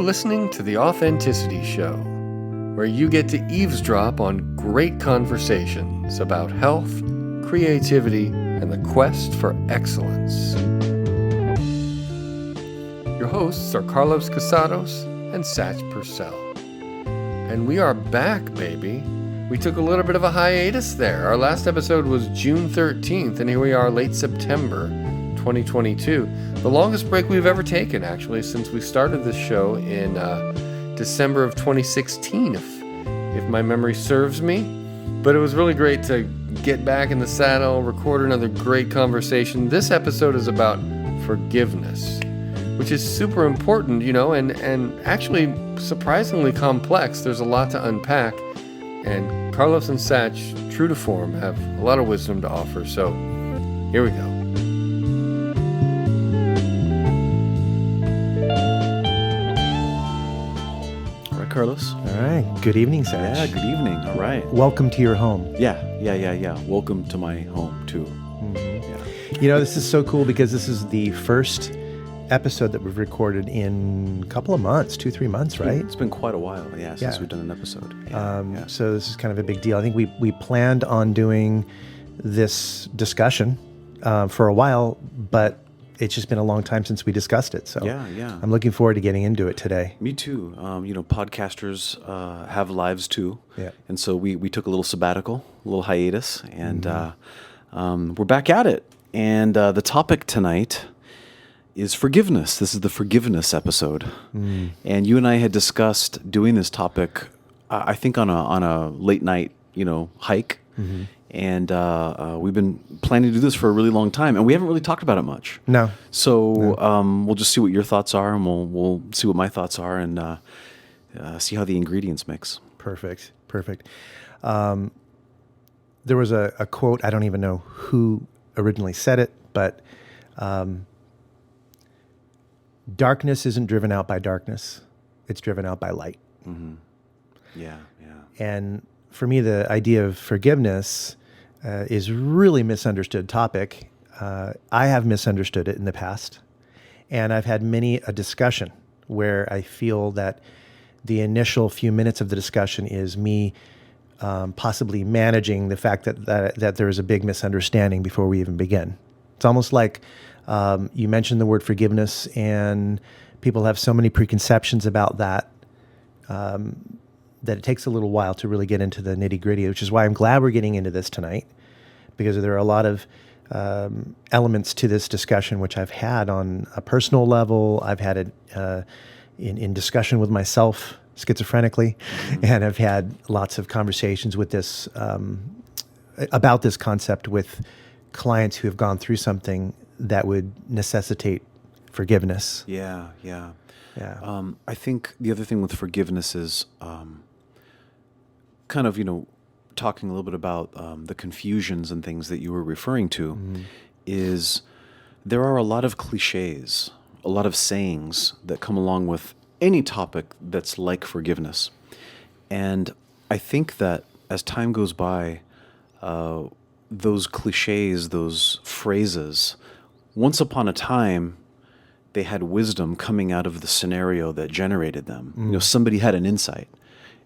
listening to The Authenticity Show, where you get to eavesdrop on great conversations about health, creativity, and the quest for excellence. Your hosts are Carlos Casados and Satch Purcell. And we are back, baby. We took a little bit of a hiatus there. Our last episode was June 13th, and here we are late September 2022. The longest break we've ever taken, actually, since we started this show in December of 2016, if my memory serves me. But it was really great to get back in the saddle, record another great conversation. This episode is about forgiveness, which is super important, and actually surprisingly complex. There's a lot to unpack, and Carlos and Satch, true to form, have a lot of wisdom to offer. So here we go. Carlos. All right. Good evening, Satch. Yeah, good evening. All right. Welcome to your home. Yeah. Welcome to my home, too. Mm-hmm. Yeah. This is so cool because this is the first episode that we've recorded in a couple of months, 2-3 months, right? It's been quite a while, since we've done an episode. So this is kind of a big deal. I think we planned on doing this discussion for a while, but it's just been a long time since we discussed it. So yeah. I'm looking forward to getting into it today. Me too. podcasters have lives too. Yeah. And so we took a little sabbatical, a little hiatus, and we're back at it. And the topic tonight is forgiveness. This is the forgiveness episode. And you and I had discussed doing this topic, I think on a late night, hike. Mm-hmm. And we've been planning to do this for a really long time, and we haven't really talked about it much. No. So we'll just see what your thoughts are, and we'll see what my thoughts are, and see how the ingredients mix. Perfect. There was a quote, I don't even know who originally said it, but darkness isn't driven out by darkness. It's driven out by light. Mm-hmm. Yeah. And for me, the idea of forgiveness is really misunderstood topic. I have misunderstood it in the past, and I've had many a discussion where I feel that the initial few minutes of the discussion is me possibly managing the fact that there is a big misunderstanding before we even begin. It's almost like you mentioned the word forgiveness, and people have so many preconceptions about that that it takes a little while to really get into the nitty-gritty, which is why I'm glad we're getting into this tonight, because there are a lot of elements to this discussion which I've had on a personal level. I've had it in discussion with myself schizophrenically, and I've had lots of conversations with this about this concept with clients who have gone through something that would necessitate forgiveness. Yeah. I think the other thing with forgiveness is kind of, talking a little bit about the confusions and things that you were referring to, is there are a lot of cliches, a lot of sayings that come along with any topic that's like forgiveness. And I think that as time goes by, those cliches, those phrases, once upon a time, they had wisdom coming out of the scenario that generated them. Somebody had an insight,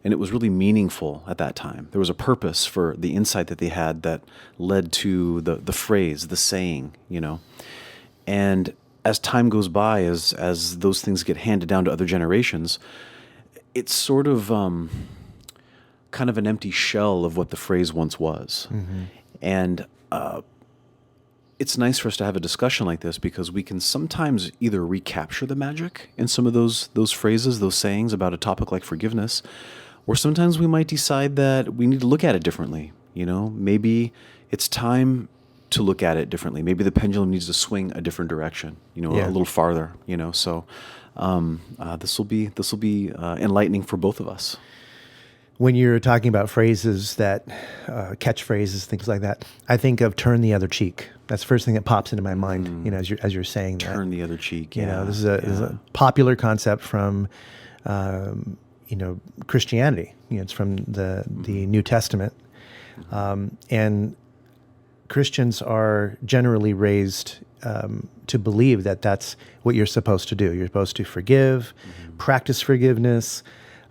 and it was really meaningful at that time. There was a purpose for the insight that they had that led to the phrase, the saying, And as time goes by, as those things get handed down to other generations, it's sort of kind of an empty shell of what the phrase once was. Mm-hmm. And it's nice for us to have a discussion like this, because we can sometimes either recapture the magic in some of those phrases, those sayings about a topic like forgiveness, or sometimes we might decide that we need to look at it differently. Maybe it's time to look at it differently. Maybe the pendulum needs to swing a different direction, a little farther, So this will be enlightening for both of us. When you're talking about phrases that, catchphrases, things like that, I think of turn the other cheek. That's the first thing that pops into my mind, as you're saying that. Turn the other cheek, This is a popular concept from, Christianity. It's from the New Testament. And Christians are generally raised to believe that that's what you're supposed to do. You're supposed to forgive, practice forgiveness,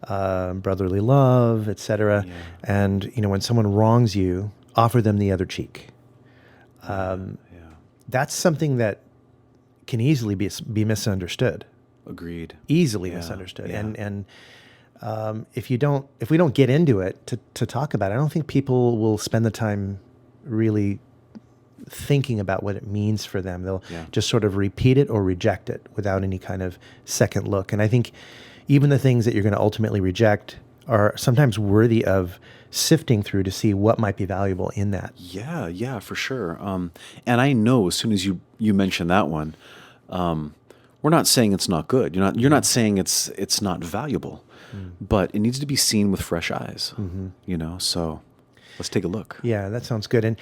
brotherly love, etc. Yeah. And when someone wrongs you, offer them the other cheek. That's something that can easily be misunderstood. Agreed. Easily Yeah. misunderstood. Yeah. And if we don't get into it to talk about it, I don't think people will spend the time really thinking about what it means for them. They'll just sort of repeat it or reject it without any kind of second look. And I think even the things that you're going to ultimately reject are sometimes worthy of sifting through to see what might be valuable in that. Yeah, for sure. And I know as soon as you mention that one, we're not saying it's not good. You're not saying it's not valuable, but it needs to be seen with fresh eyes. So let's take a look. Yeah, that sounds good. And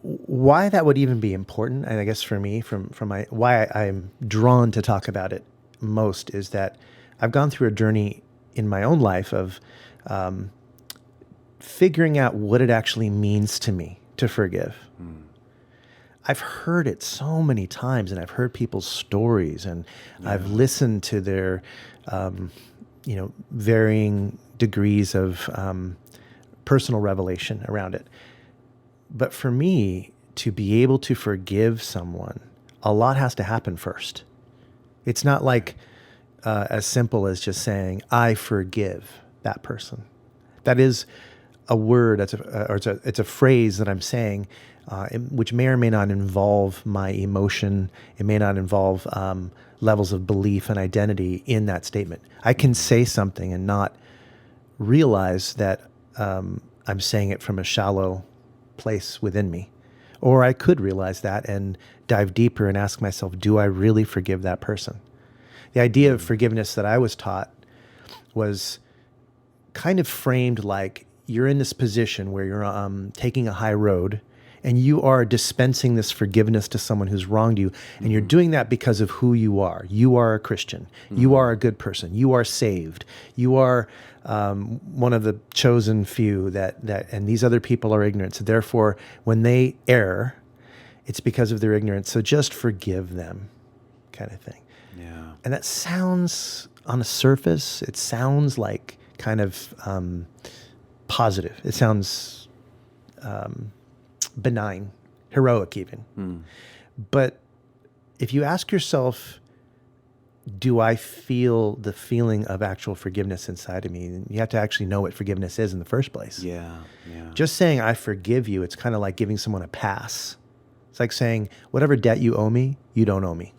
why that would even be important, and I guess for me, from my why I'm drawn to talk about it most, is that I've gone through a journey in my own life of figuring out what it actually means to me to forgive. I've heard it so many times, and I've heard people's stories, and I've listened to their, varying degrees of personal revelation around it. But for me, to be able to forgive someone, a lot has to happen first. It's not like as simple as just saying, I forgive that person. That is a word, it's a phrase that I'm saying, which may or may not involve my emotion. It may not involve levels of belief and identity in that statement. I can say something and not realize that I'm saying it from a shallow place within me. Or I could realize that and dive deeper and ask myself, do I really forgive that person? The idea of forgiveness that I was taught was kind of framed like you're in this position where you're taking a high road and you are dispensing this forgiveness to someone who's wronged you. And you're doing that because of who you are. You are a Christian. You are a good person. You are saved. You are one of the chosen few that and these other people are ignorant. So therefore, when they err, it's because of their ignorance. So just forgive them, kind of thing. Yeah. And that sounds, on the surface, it sounds like kind of positive. It sounds benign, heroic even. But if you ask yourself, do I feel the feeling of actual forgiveness inside of me? You have to actually know what forgiveness is in the first place. Yeah. Just saying, I forgive you, it's kind of like giving someone a pass. It's like saying, whatever debt you owe me, you don't owe me.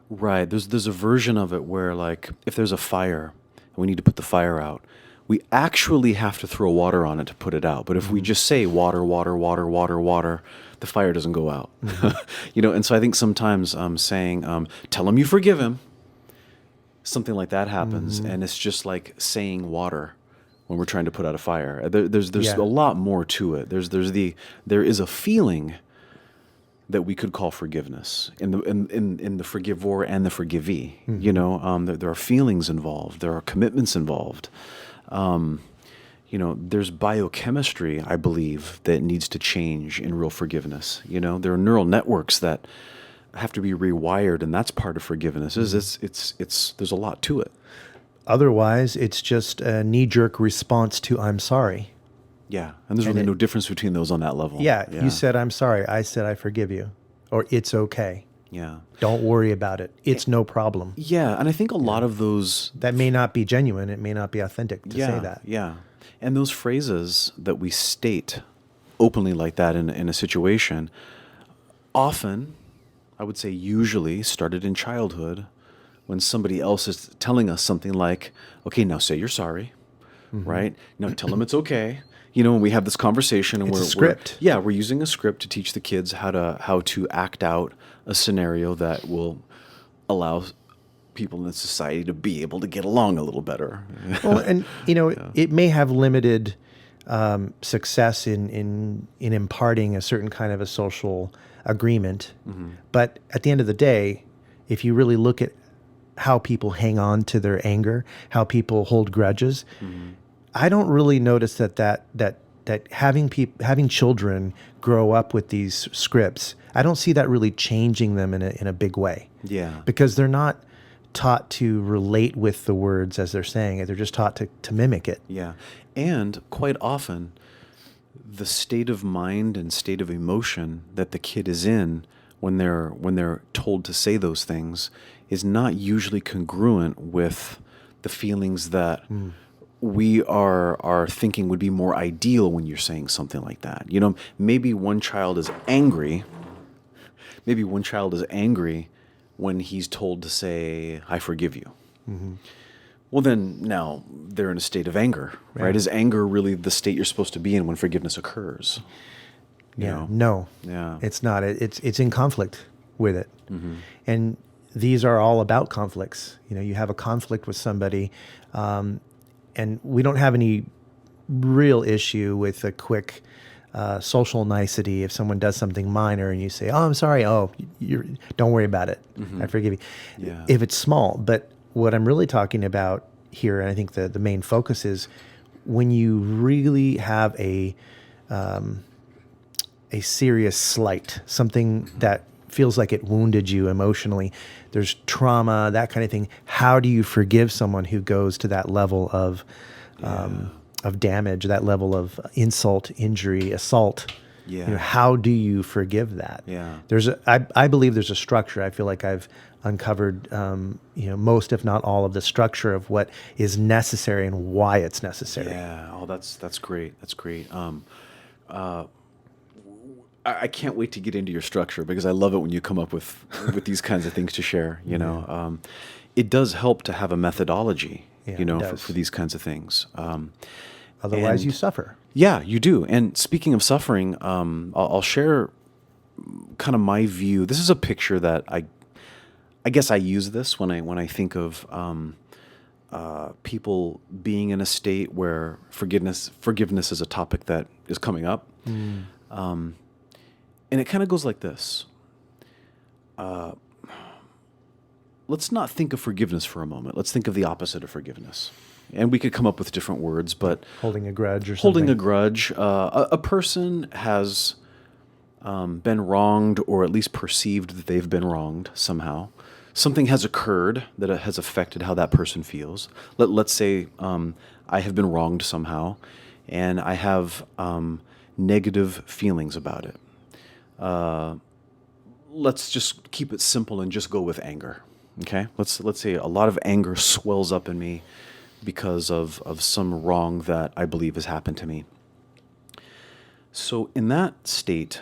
Right. There's a version of it where, like, if there's a fire and we need to put the fire out, we actually have to throw water on it to put it out. But if we just say water, water, water, water, water, the fire doesn't go out. And so I think sometimes saying, tell him you forgive him, something like that happens. And it's just like saying water when we're trying to put out a fire. There's a lot more to it. There is a feeling that we could call forgiveness in the forgiver and the forgivee. There are feelings involved. There are commitments involved. There's biochemistry, I believe, that needs to change in real forgiveness. There are neural networks that have to be rewired, and that's part of forgiveness. There's a lot to it. Otherwise, it's just a knee-jerk response to I'm sorry. Yeah, and there's really no difference between those on that level. Yeah, you said I'm sorry. I said I forgive you. Or it's okay. Yeah. Don't worry about it. It's no problem. Yeah, and I think a lot of those... That may not be genuine. It may not be authentic to say that. Yeah, and those phrases that we state openly like that in a situation, often, I would say usually, started in childhood when somebody else is telling us something like, okay, now say you're sorry, right? Now tell them it's okay. When we have this conversation, and it's a script. We're using a script to teach the kids how to act out a scenario that will allow people in the society to be able to get along a little better. Well, and it may have limited success in imparting a certain kind of a social agreement, but at the end of the day, if you really look at how people hang on to their anger, how people hold grudges. I don't really notice that that having children grow up with these scripts, I don't see that really changing them in a big way. Yeah. Because they're not taught to relate with the words as they're saying it. They're just taught to mimic it. Yeah. And quite often, the state of mind and state of emotion that the kid is in when they're told to say those things is not usually congruent with the feelings that we are thinking would be more ideal when you're saying something like that. You know, maybe one child is angry. Maybe one child is angry when he's told to say, "I forgive you." Mm-hmm. Well, then now they're in a state of anger, right? Is anger really the state you're supposed to be in when forgiveness occurs? You know? No. Yeah. It's not. It's in conflict with it. Mm-hmm. And these are all about conflicts. You know, you have a conflict with somebody, and we don't have any real issue with a quick social nicety. If someone does something minor and you say, "Oh, I'm sorry. Oh, don't worry about it. I forgive you." Yeah. If it's small. But what I'm really talking about here, and I think the main focus is when you really have a serious slight, something that feels like it wounded you emotionally, there's trauma, that kind of thing. How do you forgive someone who goes to that level of damage, that level of insult, injury, assault? Yeah. You know, how do you forgive that? Yeah. I believe there's a structure. I feel like I've uncovered, most, if not all, of the structure of what is necessary and why it's necessary. Yeah. Oh, that's great. That's great. I can't wait to get into your structure because I love it when you come up with these kinds of things to share. You know, it does help to have a methodology. Yeah, for these kinds of things. Otherwise, you suffer. Yeah, you do. And speaking of suffering, I'll share kind of my view. This is a picture that I guess I use this when I think of people being in a state where forgiveness is a topic that is coming up. And it kind of goes like this. Let's not think of forgiveness for a moment. Let's think of the opposite of forgiveness. And we could come up with different words, but Holding a grudge or something. holding a grudge. A person has been wronged, or at least perceived that they've been wronged somehow. Something has occurred that has affected how that person feels. Let's say I have been wronged somehow, and I have negative feelings about it. Let's just keep it simple and just go with anger. Okay? Let's say a lot of anger swells up in me because of some wrong that I believe has happened to me. So in that state,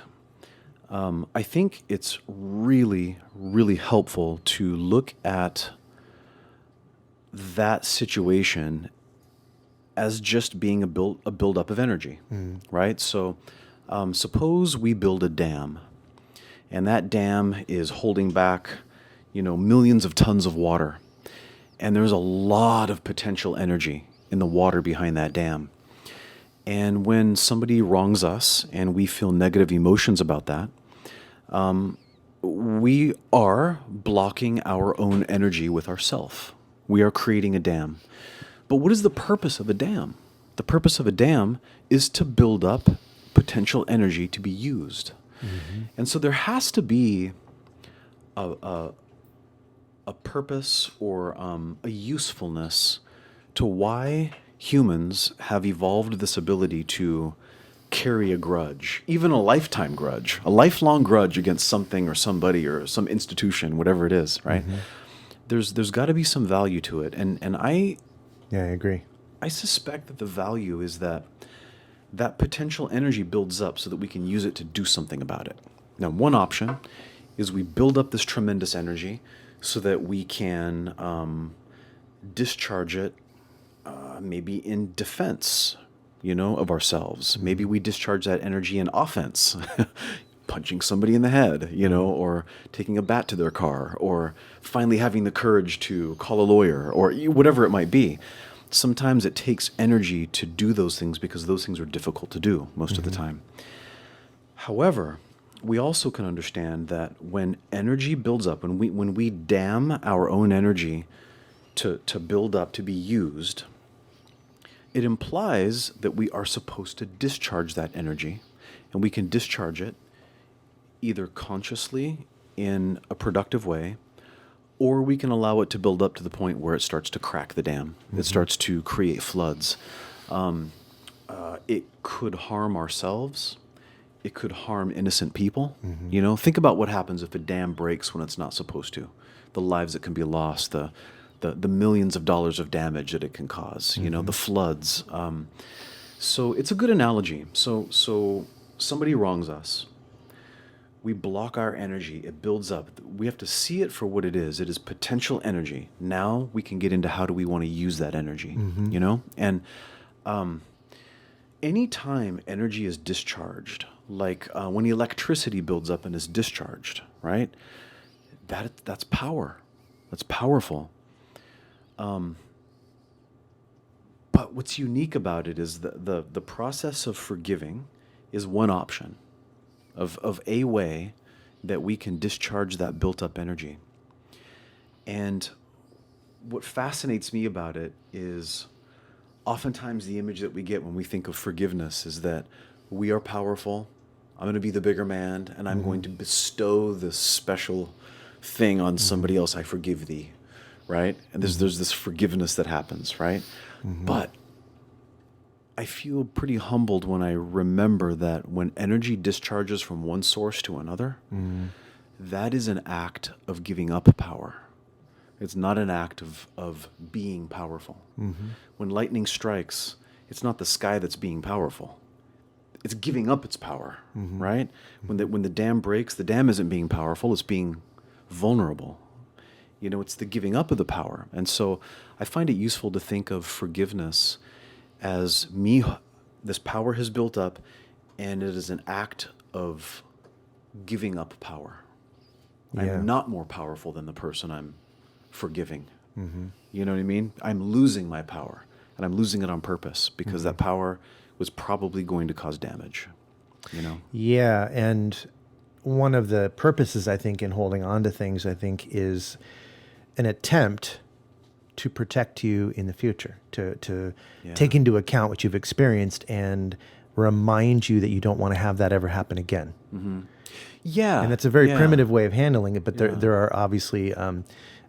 I think it's really, really helpful to look at that situation as just being a buildup of energy, right? So suppose we build a dam, and that dam is holding back, millions of tons of water, and there's a lot of potential energy in the water behind that dam. And when somebody wrongs us and we feel negative emotions about that, we are blocking our own energy with ourself. We are creating a dam. But what is the purpose of a dam? The purpose of a dam is to build up potential energy to be used. Mm-hmm. And so there has to be a purpose or a usefulness to why humans have evolved this ability to carry a grudge, even a lifetime grudge, a lifelong grudge against something or somebody or some institution, whatever it is, right? Mm-hmm. There's got to be some value to it. And I agree. I suspect that the value is that potential energy builds up so that we can use it to do something about it. Now, one option is we build up this tremendous energy so that we can discharge it maybe in defense, of ourselves. Maybe we discharge that energy in offense, punching somebody in the head, or taking a bat to their car, or finally having the courage to call a lawyer, or whatever it might be. Sometimes it takes energy to do those things because those things are difficult to do most of the time. However, we also can understand that when energy builds up, when we dam our own energy to build up, to be used, it implies that we are supposed to discharge that energy, and we can discharge it either consciously in a productive way, or we can allow it to build up to the point where it starts to crack the dam. It starts to create floods. It could harm ourselves. It could harm innocent people. You know, think about what happens if a dam breaks when it's not supposed to. The lives that can be lost, the millions of dollars of damage that it can cause, you know, the floods. So it's a good analogy. So somebody wrongs us. We block our energy. It builds up. We have to see it for what it is. It is potential energy. Now we can get into how do we want to use that energy, you know? And anytime energy is discharged, like when electricity builds up and is discharged, right? That's power. That's powerful. But what's unique about it is the process of forgiving is one option of a way that we can discharge that built-up energy. And what fascinates me about it is oftentimes the image that we get when we think of forgiveness is that we are powerful. I'm going to be the bigger man, and I'm going to bestow this special thing on somebody else. I forgive thee, right? And there's this forgiveness that happens, right? But I feel pretty humbled when I remember that when energy discharges from one source to another, that is an act of giving up power. It's not an act of being powerful. When lightning strikes, it's not the sky that's being powerful. It's giving up its power, right? When the dam breaks, the dam isn't being powerful, it's being vulnerable. You know, it's the giving up of the power. And so I find it useful to think of forgiveness as this power has built up, and it is an act of giving up power. Yeah. I'm not more powerful than the person I'm forgiving. You know what I mean? I'm losing my power, and I'm losing it on purpose because that power was probably going to cause damage, you know? Yeah, and one of the purposes, I think, in holding on to things, I think, is an attempt to protect you in the future, to take into account what you've experienced and remind you that you don't want to have that ever happen again. Yeah. And that's a very primitive way of handling it, but there are obviously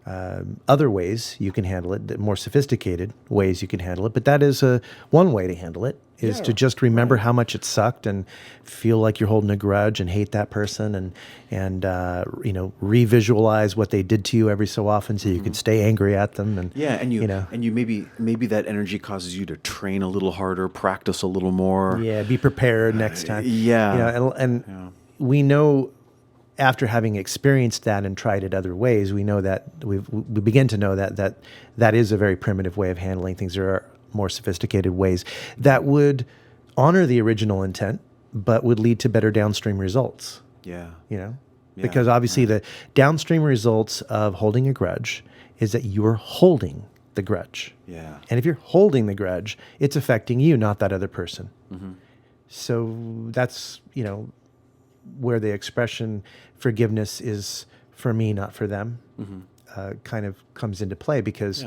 other ways you can handle it, more sophisticated ways you can handle it. But that is one way to handle it, is to just remember how much it sucked and feel like you're holding a grudge and hate that person and you know, revisualize what they did to you every so often so you can stay angry at them. And and you maybe that energy causes you to train a little harder, practice a little more. Yeah, be prepared next time. Yeah. You know, and we know, after having experienced that and tried it other ways, we know that we begin to know that is a very primitive way of handling things. There are more sophisticated ways that would honor the original intent, but would lead to better downstream results. Yeah. You know, because obviously the downstream results of holding a grudge is that you're holding the grudge. Yeah. And if you're holding the grudge, it's affecting you, not that other person. So that's, you know, where the expression forgiveness is for me, not for them, kind of comes into play because,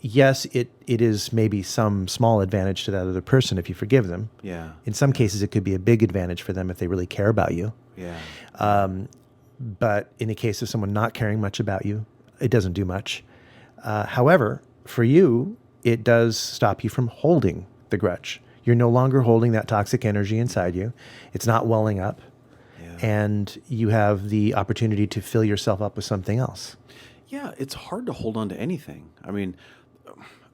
yes, it is maybe some small advantage to that other person if you forgive them. Yeah. In some cases, it could be a big advantage for them if they really care about you. Yeah. But in the case of someone not caring much about you, it doesn't do much. However, for you, it does stop you from holding the grudge. You're no longer holding that toxic energy inside you. It's not welling up. And you have the opportunity to fill yourself up with something else. Yeah, it's hard to hold on to anything. I mean,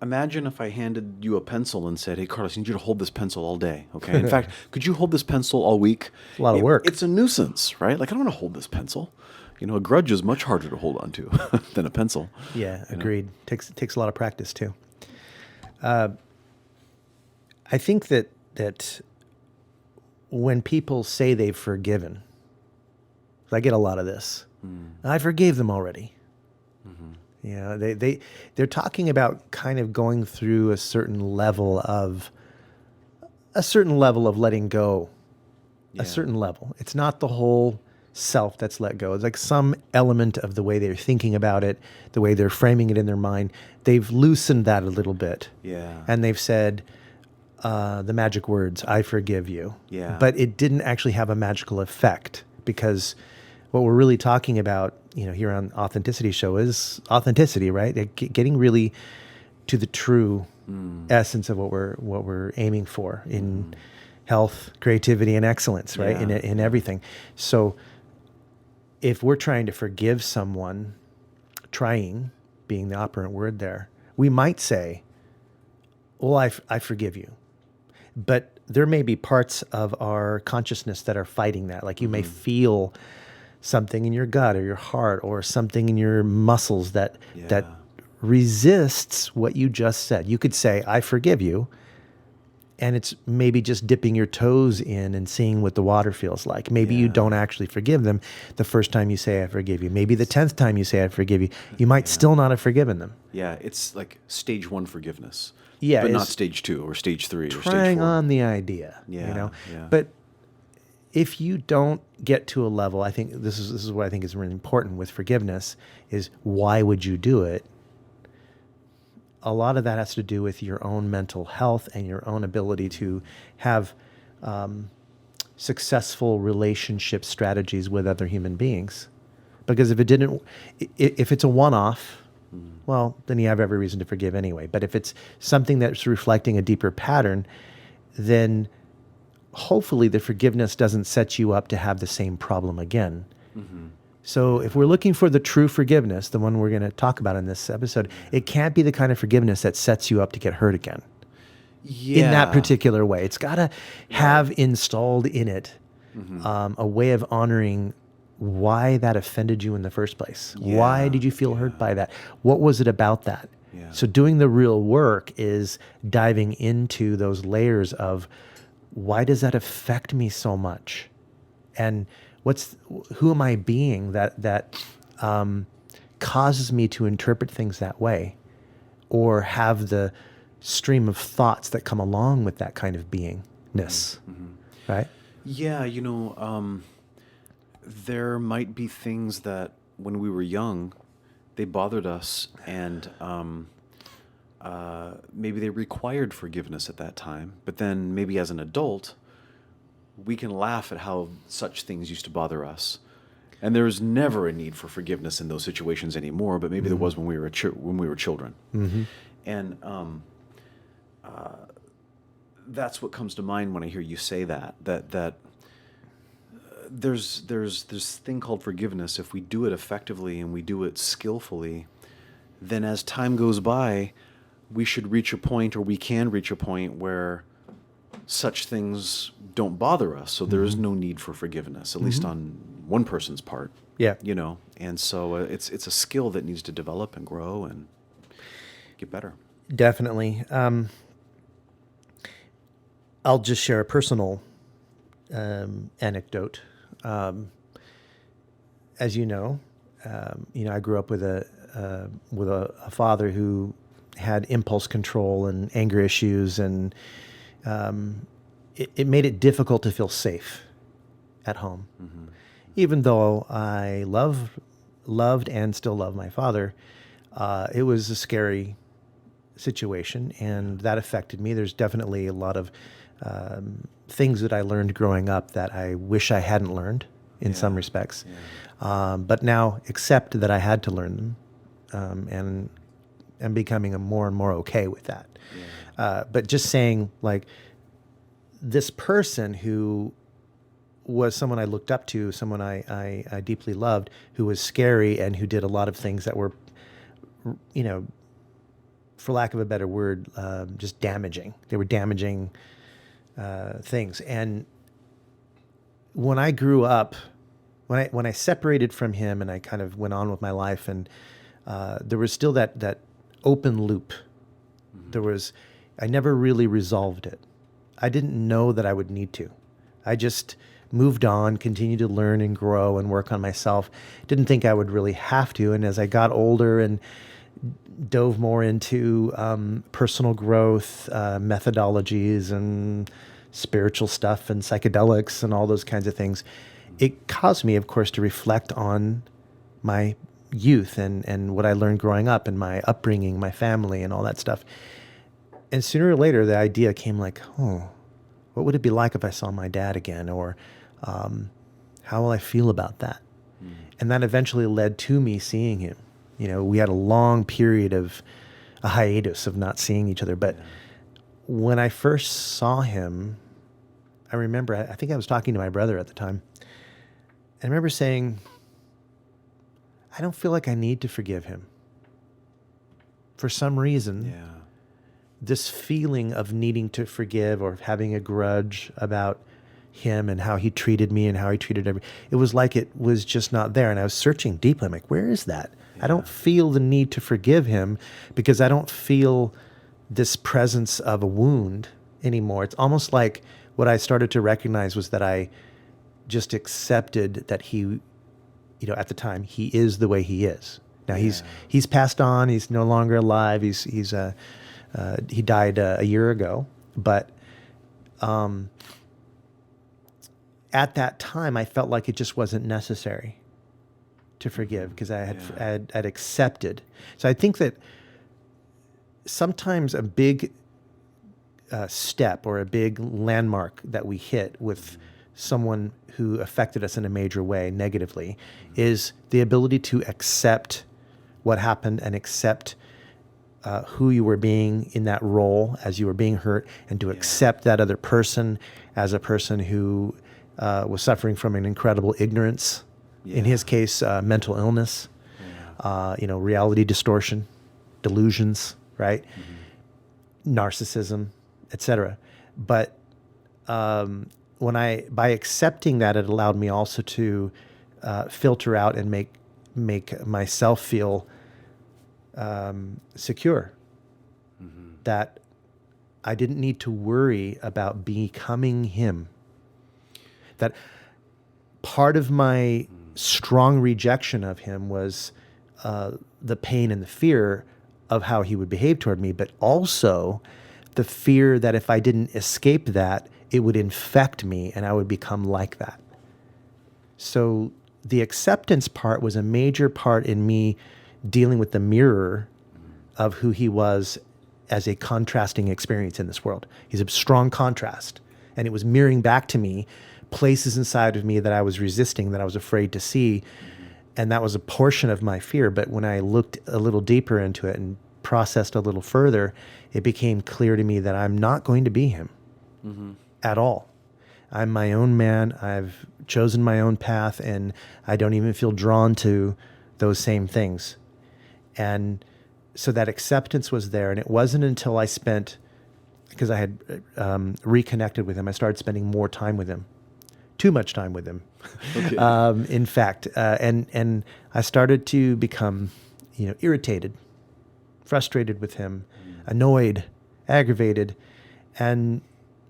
imagine if I handed you a pencil and said, hey, Carlos, I need you to hold this pencil all day, okay? In fact, could you hold this pencil all week? A lot of work. It's a nuisance, right? Like, I don't want to hold this pencil. You know, a grudge is much harder to hold on to than a pencil. Yeah, agreed. Takes a lot of practice, too. I think that when people say they've forgiven, I get a lot of this. I forgave them already. You know, they're talking about kind of going through a certain level of letting go, a certain level. It's not the whole self that's let go. It's like some element of the way they're thinking about it, the way they're framing it in their mind. They've loosened that a little bit. Yeah. And they've said the magic words, I forgive you. Yeah. But it didn't actually have a magical effect, because what we're really talking about, here on Authenticity Show is authenticity, right? Getting really to the true essence of what we're aiming for in health, creativity, and excellence, right? Yeah. In everything. So if we're trying to forgive someone, trying being the operant word there, we might say, well, I forgive you. But there may be parts of our consciousness that are fighting that. Like you may feel something in your gut or your heart or something in your muscles that resists what you just said. You could say, I forgive you. And it's maybe just dipping your toes in and seeing what the water feels like. Maybe you don't actually forgive them the first time you say, I forgive you. Maybe the 10th time you say, I forgive you. You might still not have forgiven them. Yeah, it's like stage 1 forgiveness. Yeah, but not stage 2 or stage 3 or stage 4. Trying on the idea, Yeah. But if you don't get to a level, I think this is what I think is really important with forgiveness is why would you do it? A lot of that has to do with your own mental health and your own ability to have successful relationship strategies with other human beings. Because if it's a one-off, well, then you have every reason to forgive anyway. But if it's something that's reflecting a deeper pattern, then hopefully the forgiveness doesn't set you up to have the same problem again. Mm-hmm. So if we're looking for the true forgiveness, the one we're going to talk about in this episode, it can't be the kind of forgiveness that sets you up to get hurt again. In that particular way. It's got to have installed in it a way of honoring why that offended you in the first place. Yeah. Why did you feel hurt by that? What was it about that? Yeah. So doing the real work is diving into those layers of why does that affect me so much? And who am I being that causes me to interpret things that way or have the stream of thoughts that come along with that kind of beingness, right? Yeah, there might be things that when we were young, they bothered us and maybe they required forgiveness at that time. But then maybe as an adult, we can laugh at how such things used to bother us. And there's never a need for forgiveness in those situations anymore, but maybe there was when we were children. Mm-hmm. And that's what comes to mind when I hear you say that there's this thing called forgiveness. If we do it effectively and we do it skillfully, then as time goes by, we should reach a point, or we can reach a point where such things don't bother us. So there is no need for forgiveness, at least on one person's part. Yeah. And so it's a skill that needs to develop and grow and get better. Definitely. I'll just share a personal anecdote. As you know, I grew up with a father who had impulse control and anger issues, and it made it difficult to feel safe at home. Mm-hmm. Even though I loved and still love my father, it was a scary situation, and that affected me. There's definitely a lot of things that I learned growing up that I wish I hadn't learned in some respects. Yeah. But now accept that I had to learn them, and I'm becoming more and more okay with that. Yeah. But just saying, like, this person who was someone I looked up to, someone I deeply loved, who was scary and who did a lot of things that were, for lack of a better word, just damaging. They were damaging things. And when I grew up, when I separated from him and I kind of went on with my life, and there was still that open loop. Mm-hmm. I never really resolved it. I didn't know that I would need to. I just moved on, continued to learn and grow and work on myself. Didn't think I would really have to. And as I got older and dove more into personal growth, methodologies and spiritual stuff and psychedelics and all those kinds of things, it caused me, of course, to reflect on my youth and what I learned growing up and my upbringing, my family and all that stuff. And sooner or later, the idea came like, oh, what would it be like if I saw my dad again? Or how will I feel about that? And that eventually led to me seeing him. You know, we had a long period of a hiatus of not seeing each other. But when I first saw him, I remember, I think I was talking to my brother at the time. I remember saying, I don't feel like I need to forgive him. For some reason, this feeling of needing to forgive or having a grudge about him and how he treated me and how he treated everyone, it was like it was just not there. And I was searching deeply. I'm like, where is that? I don't feel the need to forgive him because I don't feel this presence of a wound anymore. It's almost like what I started to recognize was that I just accepted that he, you know, at the time, he is the way he is. Now he's passed on. He's no longer alive. He died a year ago. But at that time, I felt like it just wasn't necessary to forgive because I had accepted. So I think that sometimes a big step or a big landmark that we hit with someone who affected us in a major way negatively is the ability to accept what happened and accept who you were being in that role as you were being hurt, and to accept that other person as a person who was suffering from an incredible ignorance. In his case, mental illness, reality distortion, delusions, right? Narcissism, etc. But by accepting that, it allowed me also to filter out and make myself feel secure. That I didn't need to worry about becoming him. That part of my strong rejection of him was the pain and the fear of how he would behave toward me, but also the fear that if I didn't escape that, it would infect me and I would become like that. So the acceptance part was a major part in me dealing with the mirror of who he was as a contrasting experience in this world. He's a strong contrast, and it was mirroring back to me places inside of me that I was resisting, that I was afraid to see, and that was a portion of my fear. But when I looked a little deeper into it and processed a little further, it became clear to me that I'm not going to be him at all. I'm my own man. I've chosen my own path, and I don't even feel drawn to those same things. And so that acceptance was there, and it wasn't until I spent, because I had reconnected with him, I started spending more time with him. Too much time with him, in fact, and I started to become, irritated, frustrated with him, annoyed, aggravated, and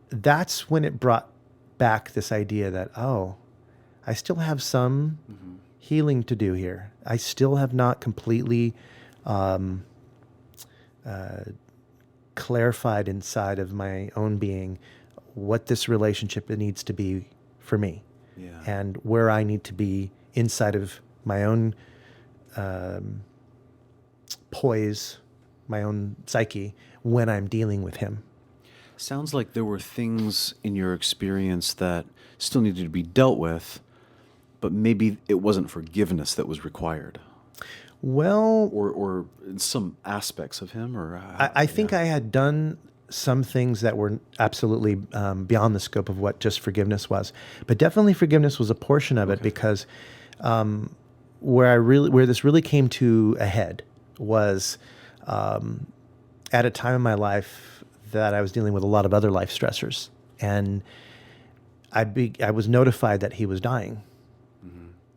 that's when it brought back this idea that I still have some healing to do here. I still have not completely clarified inside of my own being what this relationship needs to be for me, and where I need to be inside of my own poise, my own psyche when I'm dealing with him. Sounds like there were things in your experience that still needed to be dealt with, but maybe it wasn't forgiveness that was required. Well, or some aspects of him, or I think I had done some things that were absolutely beyond the scope of what just forgiveness was, but definitely forgiveness was a portion of it, because where this really came to a head was at a time in my life that I was dealing with a lot of other life stressors, and I was notified that he was dying,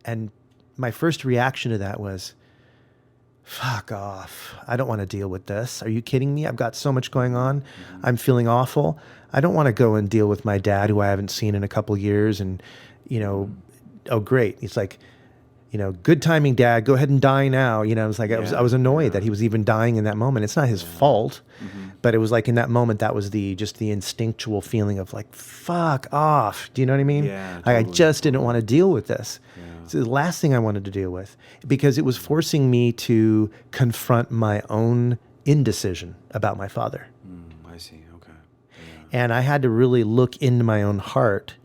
and my first reaction to that was, fuck off. I don't want to deal with this. Are you kidding me? I've got so much going on. I'm feeling awful. I don't want to go and deal with my dad, who I haven't seen in a couple years. And, oh, great. It's like, good timing, Dad. Go ahead and die now. It's like I was annoyed that he was even dying in that moment. It's not his fault. But it was like in that moment, that was just the instinctual feeling of like, fuck off. Do you know what I mean? Yeah, Like, I totally, just didn't want to deal with this. Yeah. It's the last thing I wanted to deal with, because it was forcing me to confront my own indecision about my father. I see. Okay. Yeah. And I had to really look into my own heart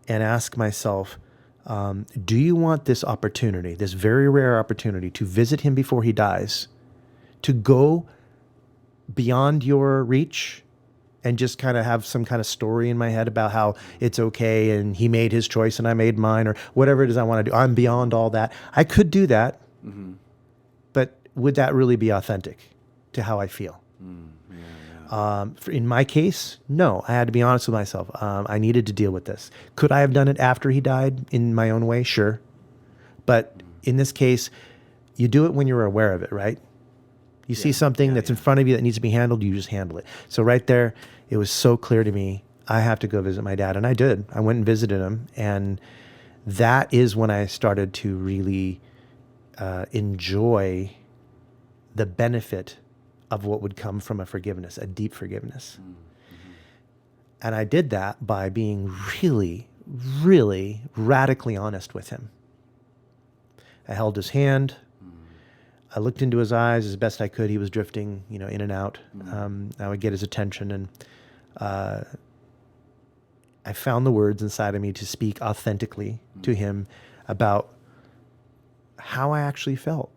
and ask myself, do you want this opportunity, this very rare opportunity to visit him before he dies, to go beyond your reach and just kind of have some kind of story in my head about how it's okay and he made his choice and I made mine, or whatever it is I want to do? I'm beyond all that. I could do that, but would that really be authentic to how I feel? In my case, no. I had to be honest with myself. I needed to deal with this. Could I have done it after he died in my own way? Sure. But in this case, you do it when you're aware of it, right? You see something that's in front of you that needs to be handled, you just handle it. So right there, it was so clear to me, I have to go visit my dad. And I did. I went and visited him. And that is when I started to really enjoy the benefit of what would come from a forgiveness, a deep forgiveness. And I did that by being really, really radically honest with him. I held his hand. I looked into his eyes as best I could. He was drifting, in and out. I would get his attention, and I found the words inside of me to speak authentically to him about how I actually felt,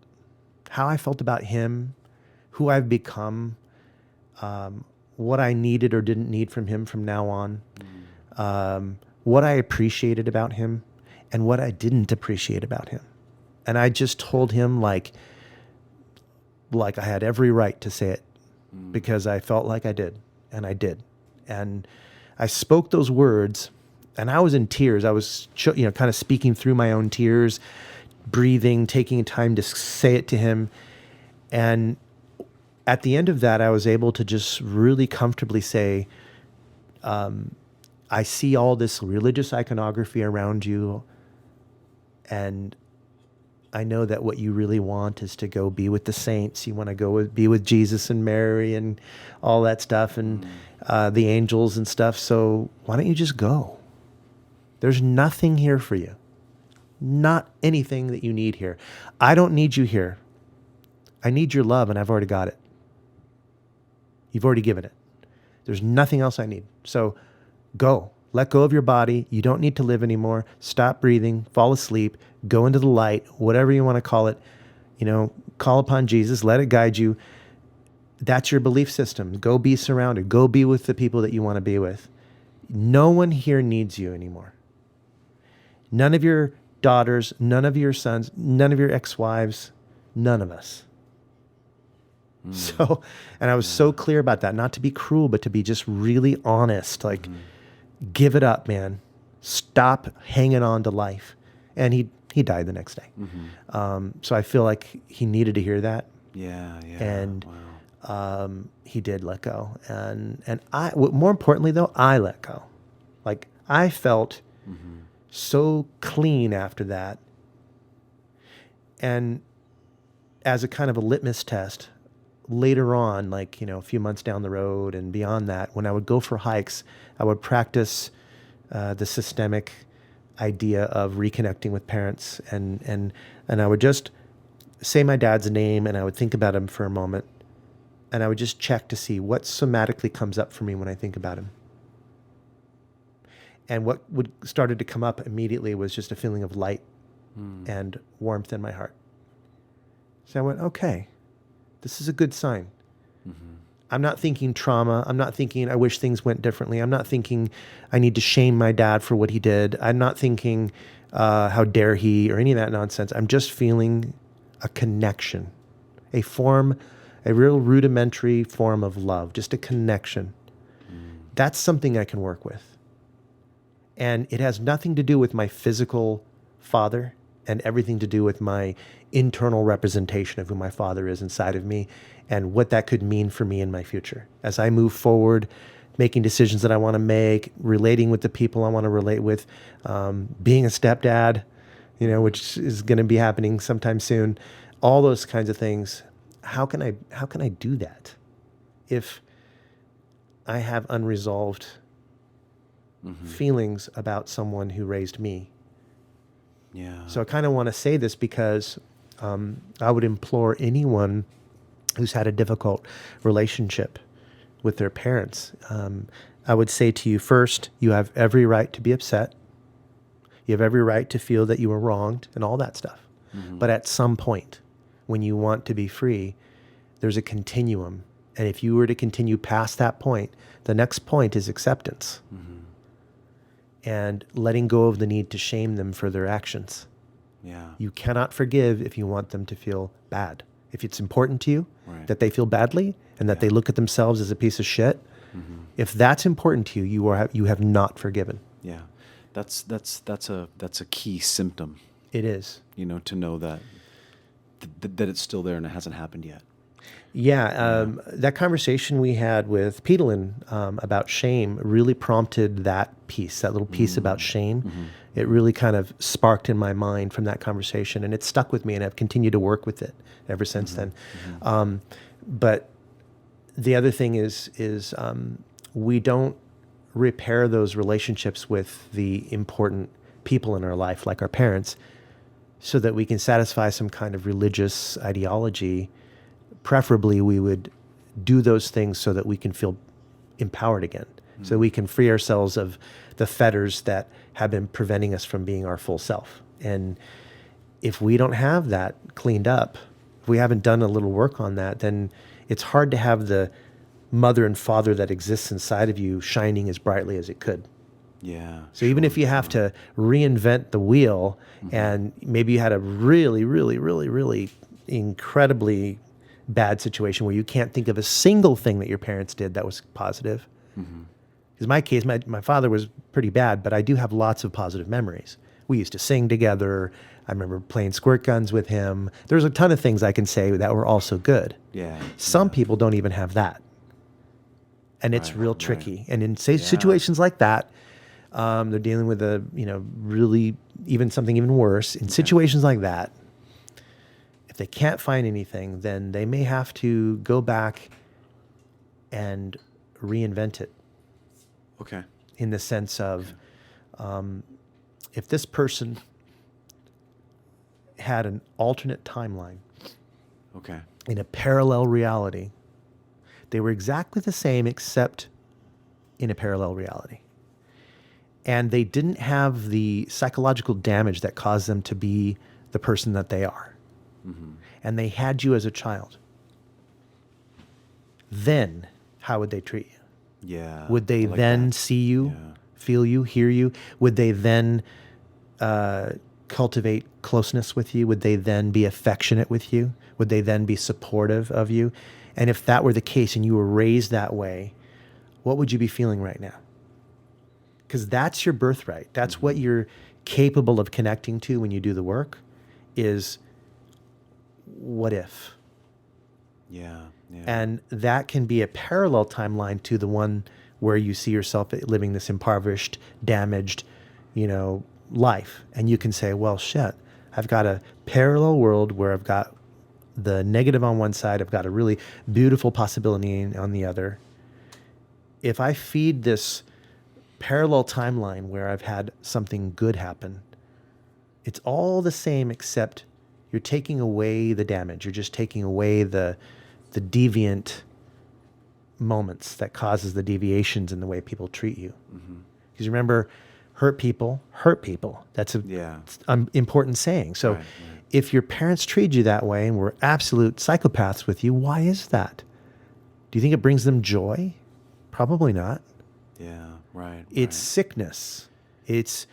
how I felt about him, who I've become, what I needed or didn't need from him from now on, what I appreciated about him, and what I didn't appreciate about him. And I just told him like I had every right to say it, because I felt like I did, and I did. And I spoke those words, and I was in tears. I was, kind of speaking through my own tears, breathing, taking time to say it to him. And at the end of that, I was able to just really comfortably say, I see all this religious iconography around you, and I know that what you really want is to go be with the saints. You want to go be with Jesus and Mary and all that stuff, and the angels and stuff. So why don't you just go? There's nothing here for you. Not anything that you need here. I don't need you here. I need your love, and I've already got it. You've already given it. There's nothing else I need. So go. Let go of your body. You don't need to live anymore. Stop breathing. Fall asleep. Go into the light, whatever you want to call it. Call upon Jesus. Let it guide you. That's your belief system. Go be surrounded. Go be with the people that you want to be with. No one here needs you anymore. None of your daughters, none of your sons, none of your ex-wives, none of us. So, and I was so clear about that, not to be cruel, but to be just really honest. Like, give it up, man. Stop hanging on to life. And he died the next day. So I feel like he needed to hear that. Yeah. And he did let go. And more importantly though, I let go. Like, I felt so clean after that. And as a kind of a litmus test, later on, like, a few months down the road and beyond that, when I would go for hikes, I would practice the systemic idea of reconnecting with parents, and I would just say my dad's name, and I would think about him for a moment, and I would just check to see what somatically comes up for me when I think about him. And what started to come up immediately was just a feeling of light and warmth in my heart. So I went, okay, this is a good sign. I'm not thinking trauma. I'm not thinking I wish things went differently. I'm not thinking I need to shame my dad for what he did. I'm not thinking how dare he or any of that nonsense. I'm just feeling a connection, a real rudimentary form of love, just a connection. That's something I can work with. And it has nothing to do with my physical father and everything to do with my internal representation of who my father is inside of me and what that could mean for me in my future. As I move forward, making decisions that I want to make, relating with the people I want to relate with, being a stepdad, which is going to be happening sometime soon, all those kinds of things. How can I do that if I have unresolved feelings about someone who raised me. Yeah. So I kind of want to say this because I would implore anyone who's had a difficult relationship with their parents. I would say to you, first, you have every right to be upset. You have every right to feel that you were wronged and all that stuff. But at some point, when you want to be free, there's a continuum. And if you were to continue past that point, the next point is acceptance. And letting go of the need to shame them for their actions. Yeah. You cannot forgive if you want them to feel bad. If it's important to you Right. that they feel badly and that they look at themselves as a piece of shit, if that's important to you, you have not forgiven. Yeah. That's a key symptom, It is. to know that that it's still there and it hasn't happened yet. Yeah, that conversation we had with Petalin about shame really prompted that piece, that little piece about shame. It really kind of sparked in my mind from that conversation, and it stuck with me, and I've continued to work with it ever since then. But the other thing is we don't repair those relationships with the important people in our life, like our parents, so that we can satisfy some kind of religious ideology. Preferably, we would do those things so that we can feel empowered again, so we can free ourselves of the fetters that have been preventing us from being our full self. And if we don't have that cleaned up, if we haven't done a little work on that, then it's hard to have the mother and father that exists inside of you shining as brightly as it could. Yeah. So even if you have to reinvent the wheel, and maybe you had a really, really, really, really incredibly bad situation where you can't think of a single thing that your parents did that was positive. Because in my case, my father was pretty bad, but I do have lots of positive memories. We used to sing together. I remember playing squirt guns with him. There's a ton of things I can say that were also good. Yeah. Some people don't even have that. And it's real tricky. And in situations like that, they're dealing with really something even worse. In situations like that, if they can't find anything, then they may have to go back and reinvent it. Okay. In the sense of, if this person had an alternate timeline, Okay. in a parallel reality, they were exactly the same except in a parallel reality. And they didn't have the psychological damage that caused them to be the person that they are. And they had you as a child. Then, how would they treat you? Yeah. Would they I like then that. see you, Yeah. feel you, hear you? Would they then cultivate closeness with you? Would they then be affectionate with you? Would they then be supportive of you? And if that were the case and you were raised that way, what would you be feeling right now? Because that's your birthright. That's what you're capable of connecting to when you do the work is what if? Yeah. Yeah. And that can be a parallel timeline to the one where you see yourself living this impoverished, damaged, life. And you can say, well, shit, I've got a parallel world where I've got the negative on one side, I've got a really beautiful possibility on the other. If I feed this parallel timeline where I've had something good happen, it's all the same except you're taking away the damage. You're just taking away the deviant moments that causes the deviations in the way people treat you. Because remember, hurt people. That's an important saying. So Right. if your parents treat you that way and were absolute psychopaths with you, why is that? Do you think it brings them joy? Probably not. Yeah. Right. It's sickness. It's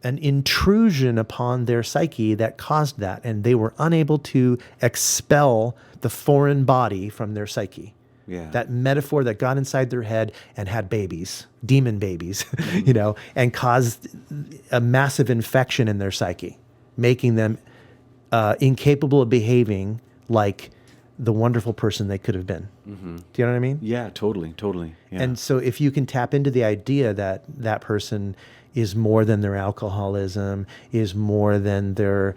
an intrusion upon their psyche that caused that, and they were unable to expel the foreign body from their psyche. Yeah. That metaphor that got inside their head and had babies, demon babies, and caused a massive infection in their psyche, making them incapable of behaving like the wonderful person they could have been. Do you know what I mean? Yeah. Totally. Yeah. And so if you can tap into the idea that that person is more than their alcoholism, is more than their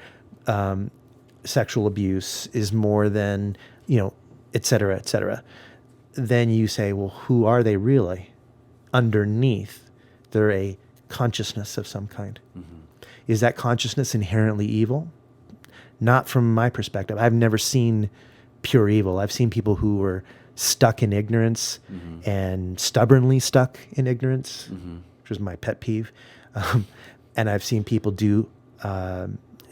sexual abuse, is more than, et cetera, then you say, well, who are they really? Underneath, they're a consciousness of some kind. Is that consciousness inherently evil? Not from my perspective. I've never seen pure evil. I've seen people who were stuck in ignorance and stubbornly stuck in ignorance, which is my pet peeve. And I've seen people do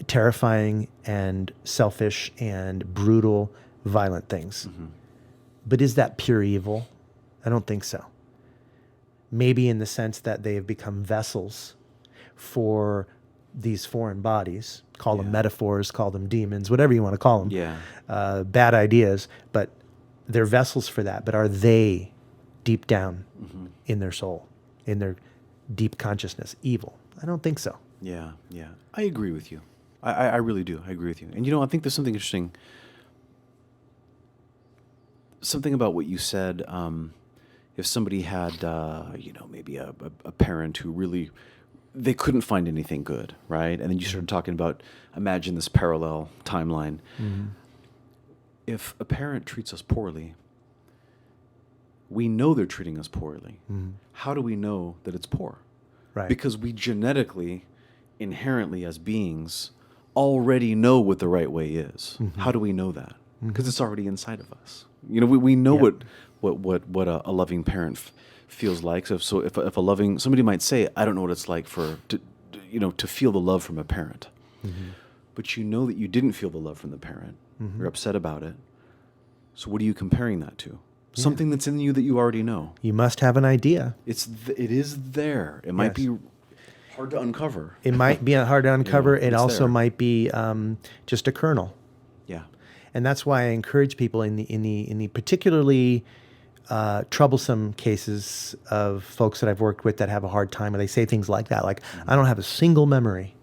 terrifying and selfish and brutal, violent things. But is that pure evil? I don't think so. Maybe in the sense that they have become vessels for these foreign bodies. Call them metaphors, call them demons, whatever you want to call them. Bad ideas, but they're vessels for that. But are they deep down in their soul, in their deep consciousness, evil? I don't think so. Yeah. I agree with you. I really do. I agree with you. And I think there's something interesting. Something about what you said. If somebody had, maybe a parent who really, they couldn't find anything good, right? And then you started talking about, imagine this parallel timeline. If a parent treats us poorly, we know they're treating us poorly. How do we know that it's poor? Right. Because we genetically, inherently as beings, already know what the right way is. How do we know that? Because it's already inside of us. We know what a loving parent feels like. So if a loving, somebody might say, I don't know what it's like to feel the love from a parent. But you know that you didn't feel the love from the parent. You're upset about it. So what are you comparing that to? Something that's in you that you already know. You must have an idea. It is there. It might be hard to uncover. It might be hard to uncover. It it's also there. might be just a kernel. Yeah. And that's why I encourage people in the particularly troublesome cases of folks that I've worked with that have a hard time, and they say things like that, like, I don't have a single memory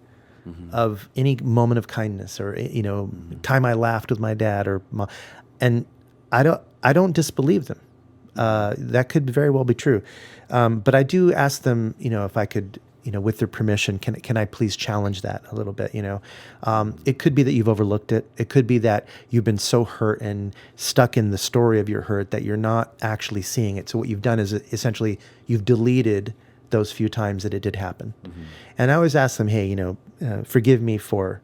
of any moment of kindness or time I laughed with my dad or mom. And I don't disbelieve them. That could very well be true. But I do ask them, if I could, with their permission, can I please challenge that a little bit? It could be that you've overlooked it. It could be that you've been so hurt and stuck in the story of your hurt that you're not actually seeing it. So what you've done is essentially you've deleted those few times that it did happen. And I always ask them, hey, forgive me for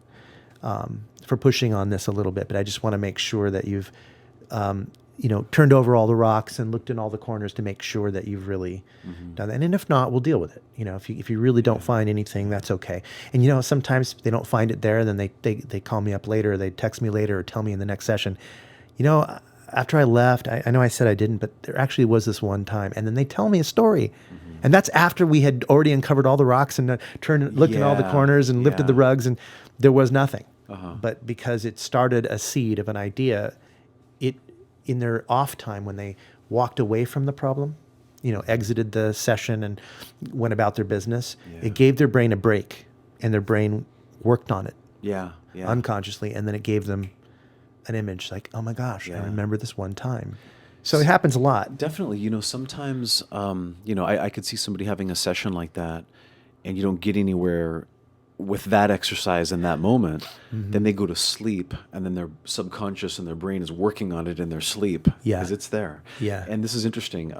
pushing on this a little bit, but I just want to make sure that you've turned over all the rocks and looked in all the corners to make sure that you've really done that. And if not, we'll deal with it. If you really don't find anything, that's okay. And sometimes they don't find it there, then they call me up later, or they text me later, or tell me in the next session, after I left, I know I said I didn't, but there actually was this one time. And then they tell me a story. And that's after we had already uncovered all the rocks and looked in all the corners and lifted the rugs, and there was nothing. But because it started a seed of an idea, in their off time when they walked away from the problem, exited the session and went about their business, it gave their brain a break, and their brain worked on it unconsciously, and then it gave them an image like, oh my gosh, I remember this one time. So it happens a lot. Definitely. Sometimes, I could see somebody having a session like that, and you don't get anywhere with that exercise in that moment. Then they go to sleep, and then their subconscious and their brain is working on it in their sleep because it's there. And this is interesting.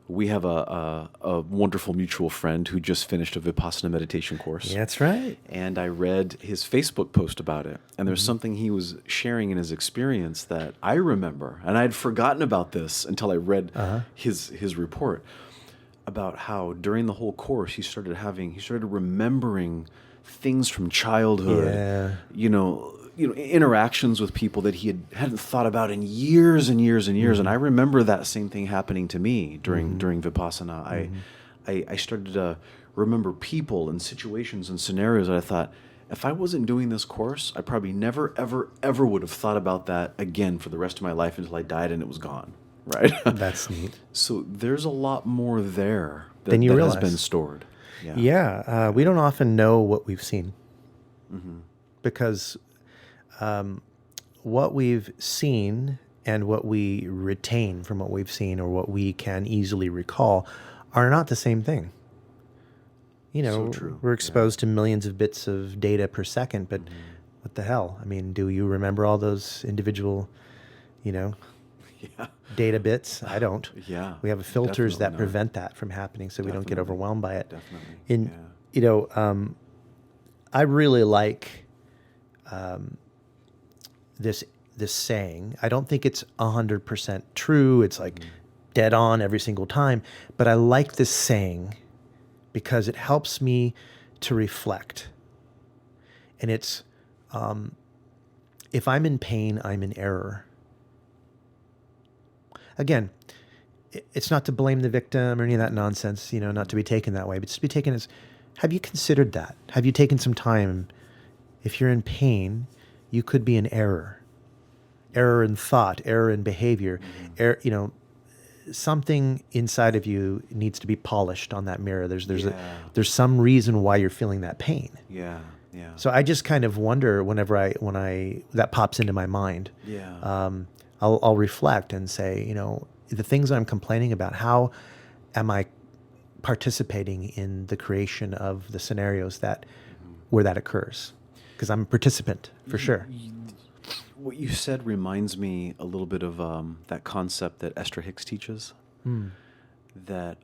We have a wonderful mutual friend who just finished a Vipassana meditation course. That's right. And I read his Facebook post about it. And there's something he was sharing in his experience that I remember. And I had forgotten about this until I read his report about how during the whole course he started remembering things from childhood, interactions with people that he hadn't thought about in years and years and years. And I remember that same thing happening to me during Vipassana. I started to remember people and situations and scenarios that I thought, if I wasn't doing this course, I probably never, ever, ever would have thought about that again for the rest of my life until I died and it was gone. Right? That's neat. So there's a lot more there that than you has realize. been stored. We don't often know what we've seen because what we've seen and what we retain from what we've seen or what we can easily recall are not the same thing. So true. We're exposed to millions of bits of data per second, but what the hell? I mean, do you remember all those individual, Yeah. data bits. I don't. Yeah. We have filters Definitely that not. prevent that from happening, so we don't get Definitely. overwhelmed by it. Definitely. In Yeah. you know, I really like this saying. I don't think it's 100% true. It's like dead on every single time, but I like this saying because it helps me to reflect. And it's if I'm in pain, I'm in error. Again, it's not to blame the victim or any of that nonsense, not to be taken that way, but just to be taken as, have you considered that? Have you taken some time? If you're in pain, you could be in error in thought, error in behavior, something inside of you needs to be polished on that mirror. There's some reason why you're feeling that pain. Yeah. Yeah. So I just kind of wonder whenever when that pops into my mind. Yeah. I'll reflect and say, the things I'm complaining about, how am I participating in the creation of the scenarios where that occurs? Because I'm a participant for sure. What you said reminds me a little bit of that concept that Esther Hicks teaches, that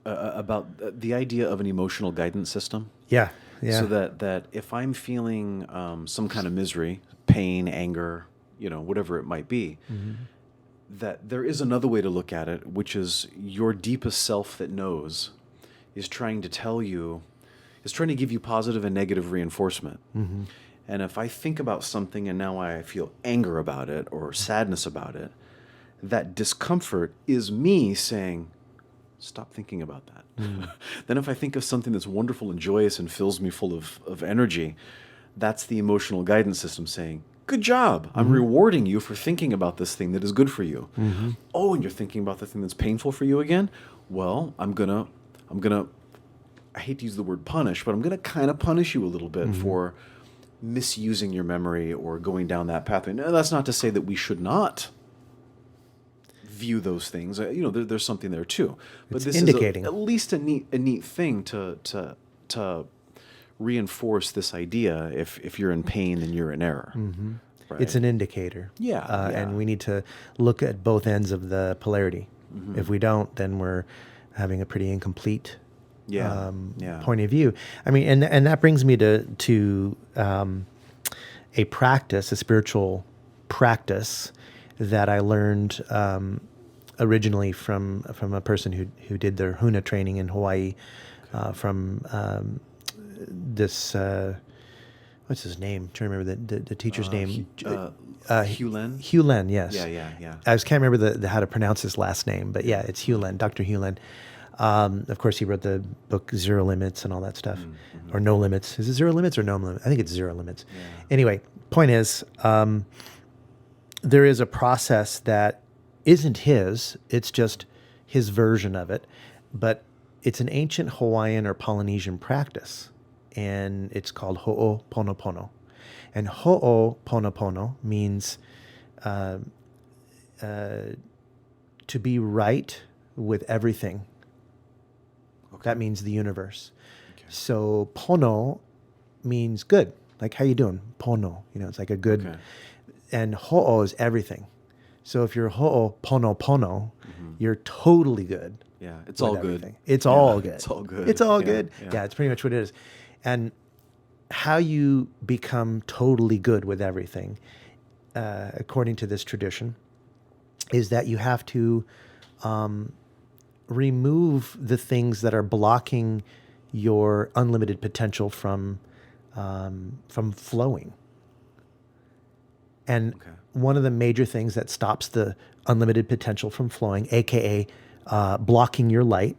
about the idea of an emotional guidance system. Yeah. Yeah. So that if I'm feeling some kind of misery, pain, anger, whatever it might be, that there is another way to look at it, which is your deepest self that knows is trying to give you positive and negative reinforcement. And if I think about something and now I feel anger about it or sadness about it, that discomfort is me saying, stop thinking about that. Then if I think of something that's wonderful and joyous and fills me full of energy, that's the emotional guidance system saying, good job. I'm rewarding you for thinking about this thing that is good for you. Oh, and you're thinking about the thing that's painful for you again? Well, I'm gonna, I hate to use the word punish, but I'm gonna kind of punish you a little bit for misusing your memory or going down that pathway. Now, that's not to say that we should not view those things. There's something there too. But this indicating. is at least a neat thing to reinforce this idea. If you're in pain, then you're in error. Right? It's an indicator. Yeah, And we need to look at both ends of the polarity. If we don't, then we're having a pretty incomplete point of view. I mean, and that brings me to a practice, a spiritual practice that I learned originally from a person who did their Huna training in Hawaii, from this what's his name? I'm trying to remember the teacher's name. Hugh Len? Hugh Len, yes. Yeah. I can't remember the how to pronounce his last name, but yeah, it's Hugh Len, Dr. Hugh Len. Of course, he wrote the book Zero Limits and all that stuff, or No Limits. Is it Zero Limits or No Limits? I think it's Zero Limits. Yeah. Anyway, point is, there is a process that isn't his. It's just his version of it, but it's an ancient Hawaiian or Polynesian practice, and it's called Ho'oponopono. And Ho'oponopono means to be right with everything. Okay. That means the universe. Okay. So pono means good. Like, how you doing? Pono. It's like a good. Okay. And ho'o is everything. So if you're ho'oponopono, you're totally good. Yeah, it's all everything. good. It's all good. It's all good. It's all good. Yeah, it's pretty much what it is. And how you become totally good with everything, according to this tradition, is that you have to remove the things that are blocking your unlimited potential from flowing. And one of the major things that stops the unlimited potential from flowing, aka blocking your light,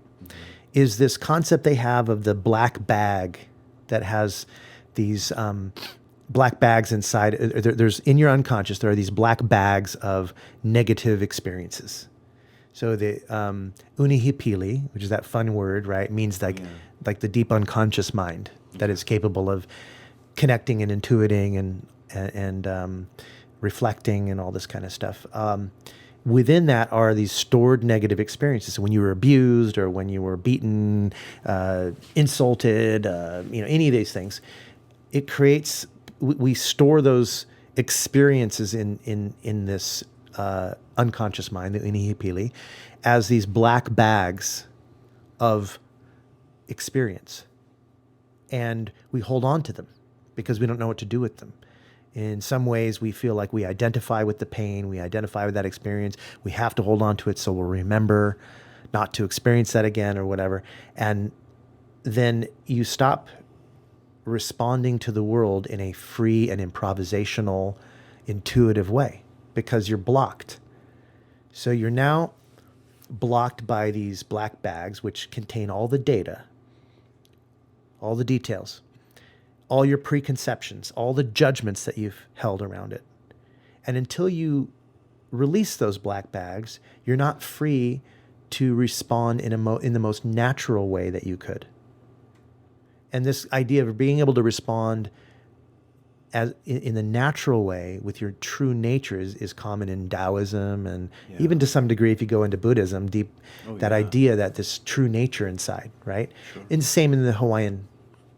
is this concept they have of the black bag that has these black bags inside. There's in your unconscious, there are these black bags of negative experiences. So the unihipili, which is that fun word, right, means like the deep unconscious mind that is capable of connecting and intuiting and reflecting and all this kind of stuff. Within that are these stored negative experiences. So when you were abused or when you were beaten, insulted, any of these things, it creates. We store those experiences in this unconscious mind, the inihipili, as these black bags of experience. And we hold on to them because we don't know what to do with them. In some ways, we feel like we identify with the pain, we identify with that experience. We have to hold on to it so we'll remember not to experience that again or whatever. And then you stop responding to the world in a free and improvisational, intuitive way because you're blocked. So you're now blocked by these black bags, which contain all the data, all the details, all your preconceptions, all the judgments that you've held around it. And until you release those black bags, you're not free to respond in the most natural way that you could. And this idea of being able to respond as in the natural way with your true nature is common in Taoism, and even to some degree if you go into Buddhism, idea that this true nature inside, right? Sure. And same in the Hawaiian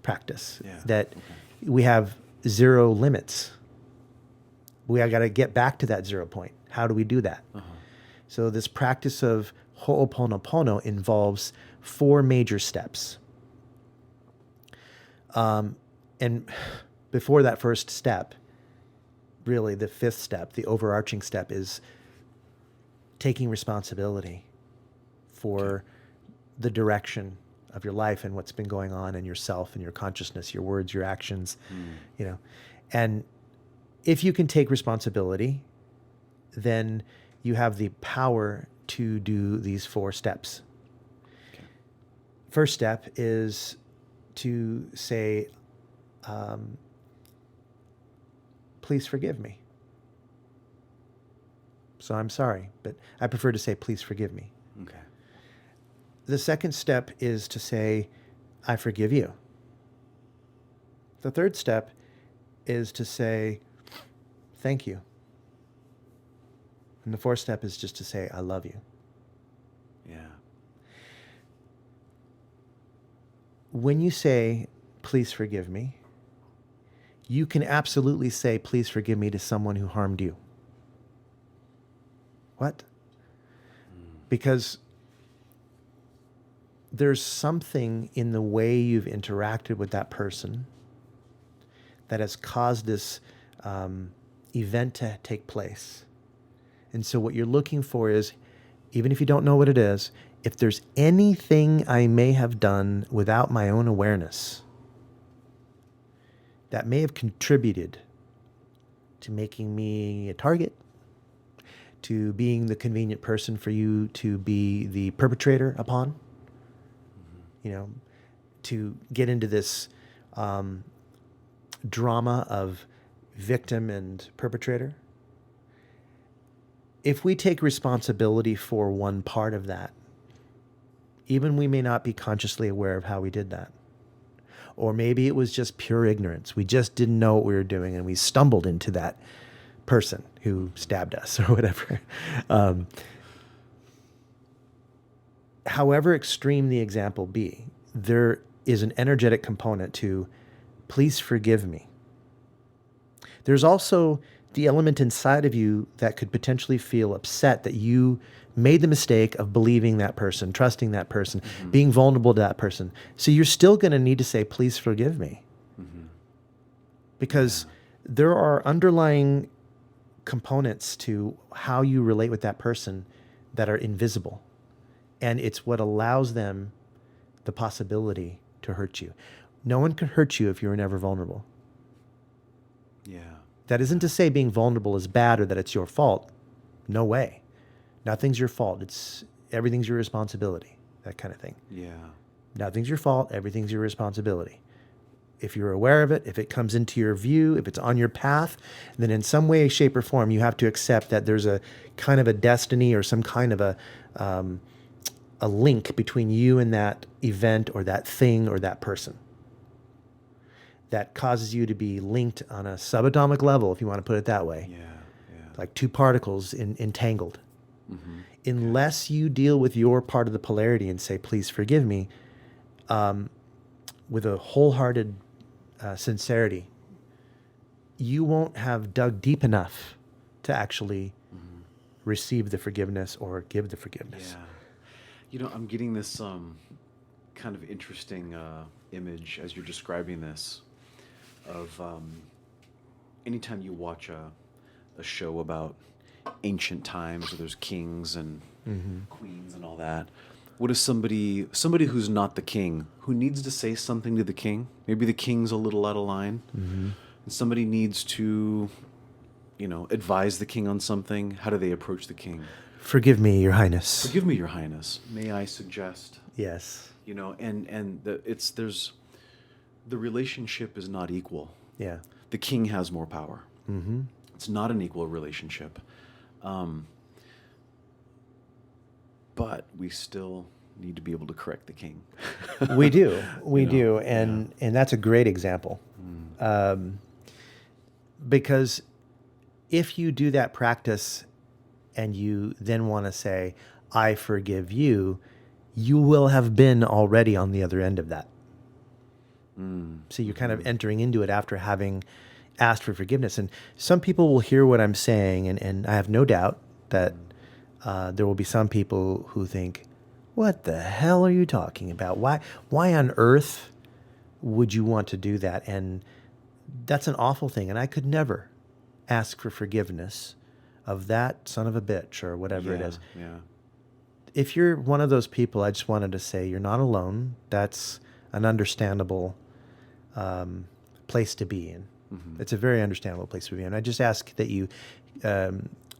practice, that we have zero limits. We got to get back to that 0 point. How do we do that? So this practice of Ho'oponopono involves 4 major steps. And before that first step, really the 5th step, the overarching step, is taking responsibility for the direction of your life and what's been going on in yourself and your consciousness, your words, your actions, you know. And if you can take responsibility, then you have the power to do these 4 steps. Okay. First step is to say, please forgive me. So I'm sorry, but I prefer to say, please forgive me. Okay. The second step is to say, I forgive you. The third step is to say, thank you. And the fourth step is just to say, I love you. Yeah. When you say, please forgive me, you can absolutely say, please forgive me to someone who harmed you. What? Because there's something in the way you've interacted with that person that has caused this event to take place. And so what you're looking for is, even if you don't know what it is, if there's anything I may have done without my own awareness that may have contributed to making me a target, to being the convenient person for you to be the perpetrator upon, you know, to get into this drama of victim and perpetrator. If we take responsibility for one part of that, even we may not be consciously aware of how we did that. Or maybe it was just pure ignorance. We just didn't know what we were doing and we stumbled into that person who stabbed us or whatever. However extreme the example be, there is an energetic component to please forgive me. There's also the element inside of you that could potentially feel upset that you made the mistake of believing that person, trusting that person, being vulnerable to that person. So you're still going to need to say, please forgive me. Because there are underlying components to how you relate with that person that are invisible. And it's what allows them the possibility to hurt you. No one can hurt you if you're never vulnerable. Yeah. That isn't to say being vulnerable is bad or that it's your fault. No way. Nothing's your fault. Everything's your responsibility. That kind of thing. Yeah. Nothing's your fault. Everything's your responsibility. If you're aware of it, if it comes into your view, if it's on your path, then in some way, shape, or form, you have to accept that there's a kind of a destiny or some kind of a link between you and that event or that thing or that person that causes you to be linked on a subatomic level, if you want to put it that way. Yeah. Like two particles entangled. Unless you deal with your part of the polarity and say, please forgive me, with a wholehearted sincerity, you won't have dug deep enough to actually receive the forgiveness or give the forgiveness. Yeah. I'm getting this kind of interesting image as you're describing this of anytime you watch a show about ancient times where there's kings and queens and all that. What is somebody who's not the king, who needs to say something to the king? Maybe the king's a little out of line, and somebody needs to, advise the king on something. How do they approach the king? Forgive me, Your Highness. Forgive me, Your Highness. May I suggest? Yes. There's the relationship is not equal. Yeah. The king has more power. Mm-hmm. It's not an equal relationship. But we still need to be able to correct the king. We do. We do. And that's a great example. Because if you do that practice and you then want to say, I forgive you, you will have been already on the other end of that. So you're kind of entering into it after having asked for forgiveness. And some people will hear what I'm saying, and I have no doubt that there will be some people who think, what the hell are you talking about? Why on earth would you want to do that? And that's an awful thing. And I could never ask for forgiveness of that son of a bitch or whatever it is. Yeah. If you're one of those people, I just wanted to say you're not alone. That's an understandable place to be in. It's a very understandable place to be in. I just ask that you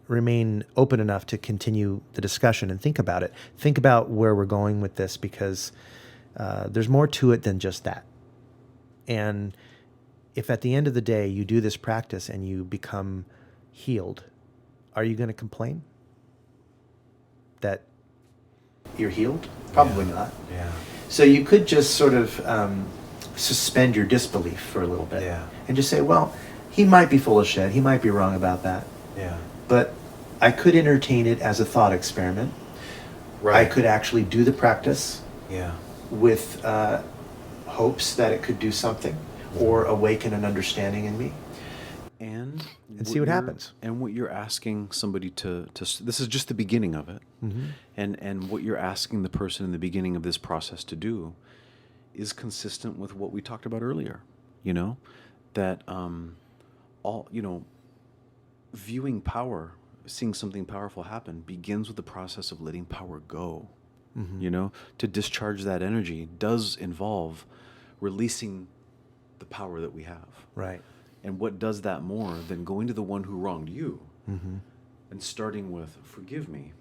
remain open enough to continue the discussion and think about it. Think about where we're going with this, because there's more to it than just that. And if at the end of the day you do this practice and you become healed, are you going to complain that you're healed? Probably not. Yeah. So you could just sort of suspend your disbelief for a little bit and just say, well, he might be full of shit. He might be wrong about that. Yeah. But I could entertain it as a thought experiment. Right. I could actually do the practice with hopes that it could do something or awaken an understanding in me. And see what happens. And what you're asking somebody to this is just the beginning of it. And what you're asking the person in the beginning of this process to do is consistent with what we talked about earlier. That viewing power, seeing something powerful happen, begins with the process of letting power go. To discharge that energy does involve releasing the power that we have. Right. And what does that more than going to the one who wronged you and starting with, forgive me.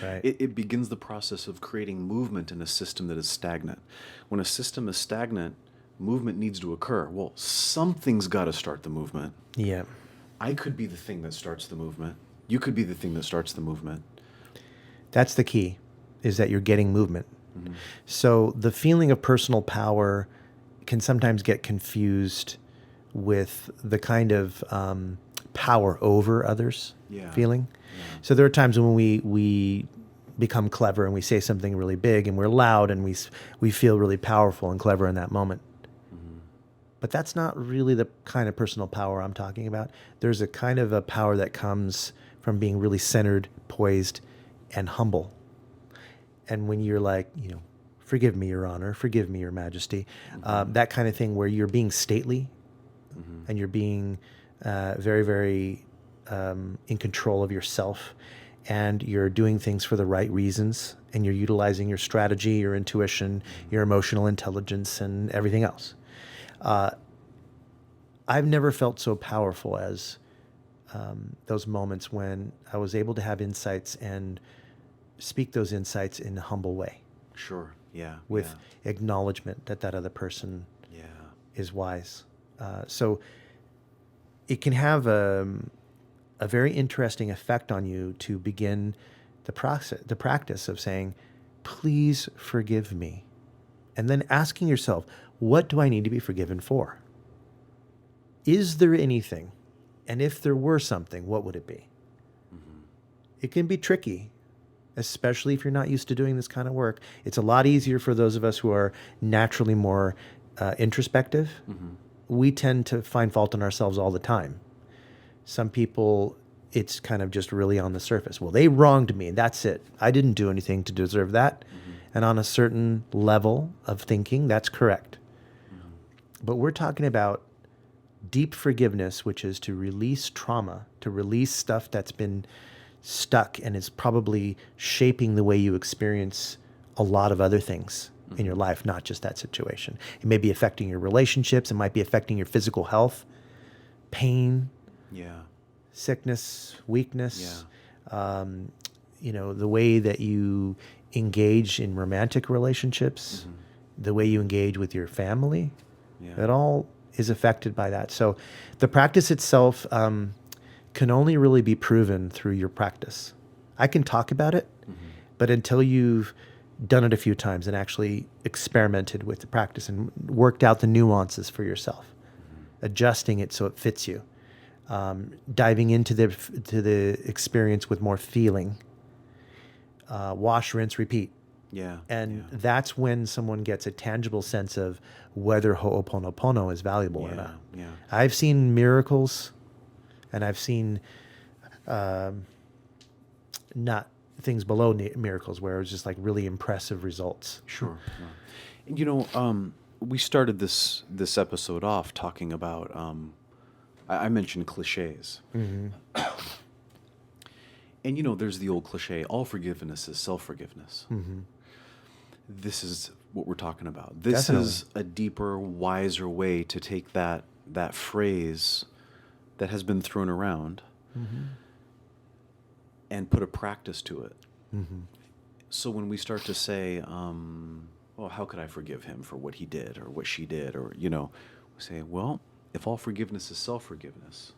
Right. It begins the process of creating movement in a system that is stagnant. When a system is stagnant, movement needs to occur. Well, something's got to start the movement. Yeah. I could be the thing that starts the movement. You could be the thing that starts the movement. That's the key, is that you're getting movement. So the feeling of personal power can sometimes get confused with the kind of power over others feeling. So there are times when we become clever and we say something really big and we're loud and we feel really powerful and clever in that moment. But that's not really the kind of personal power I'm talking about. There's a kind of a power that comes from being really centered, poised, and humble. And when you're like, forgive me, Your Honor, forgive me, Your Majesty, that kind of thing where you're being stately and you're being very, very in control of yourself, and you're doing things for the right reasons, and you're utilizing your strategy, your intuition, your emotional intelligence, and everything else. I've never felt so powerful as those moments when I was able to have insights and speak those insights in a humble way. Sure. Yeah. With acknowledgement that other person is wise. So it can have a very interesting effect on you to begin the practice of saying, please forgive me. And then asking yourself, what do I need to be forgiven for? Is there anything? And if there were something, what would it be? It can be tricky, especially if you're not used to doing this kind of work. It's a lot easier for those of us who are naturally more introspective we tend to find fault in ourselves all the time. Some people, it's kind of just really on the surface. Well, they wronged me. That's it. I didn't do anything to deserve that. And on a certain level of thinking, that's correct. But we're talking about deep forgiveness, which is to release trauma, to release stuff that's been stuck and is probably shaping the way you experience a lot of other things in your life, not just that situation. It may be affecting your relationships. It might be affecting your physical health, pain, sickness, weakness, the way that you engage in romantic relationships, the way you engage with your family, it all is affected by that. So the practice itself can only really be proven through your practice. I can talk about it, but until you've done it a few times and actually experimented with the practice and worked out the nuances for yourself, adjusting it so it fits you, diving into the experience with more feeling, wash, rinse, repeat. That's when someone gets a tangible sense of whether Ho'oponopono is valuable or not. I've seen miracles, and I've seen not things below miracles where it was just like really impressive results. Sure. We started this episode off talking about, I mentioned cliches. And there's the old cliche, all forgiveness is self-forgiveness. This is what we're talking about. This is a deeper, wiser way to take that phrase that has been thrown around and put a practice to it. So when we start to say, well, how could I forgive him for what he did or what she did? Or, we say, well, if all forgiveness is self-forgiveness,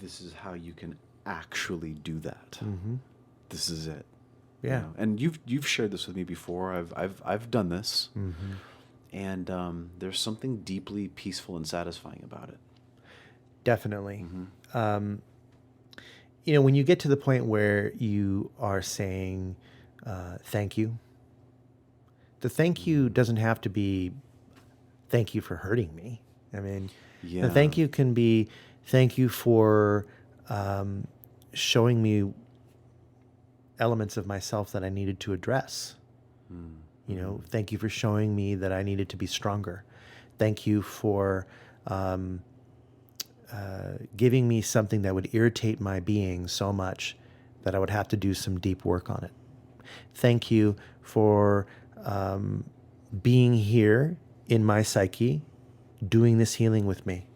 this is how you can actually do that. This is it. And you've shared this with me before. I've done this, and there's something deeply peaceful and satisfying about it. Definitely. When you get to the point where you are saying thank you, the thank you doesn't have to be thank you for hurting me. I mean, the thank you can be thank you for showing me elements of myself that I needed to address. Thank you for showing me that I needed to be stronger. Thank you for giving me something that would irritate my being so much that I would have to do some deep work on it. Thank you for being here in my psyche, doing this healing with me.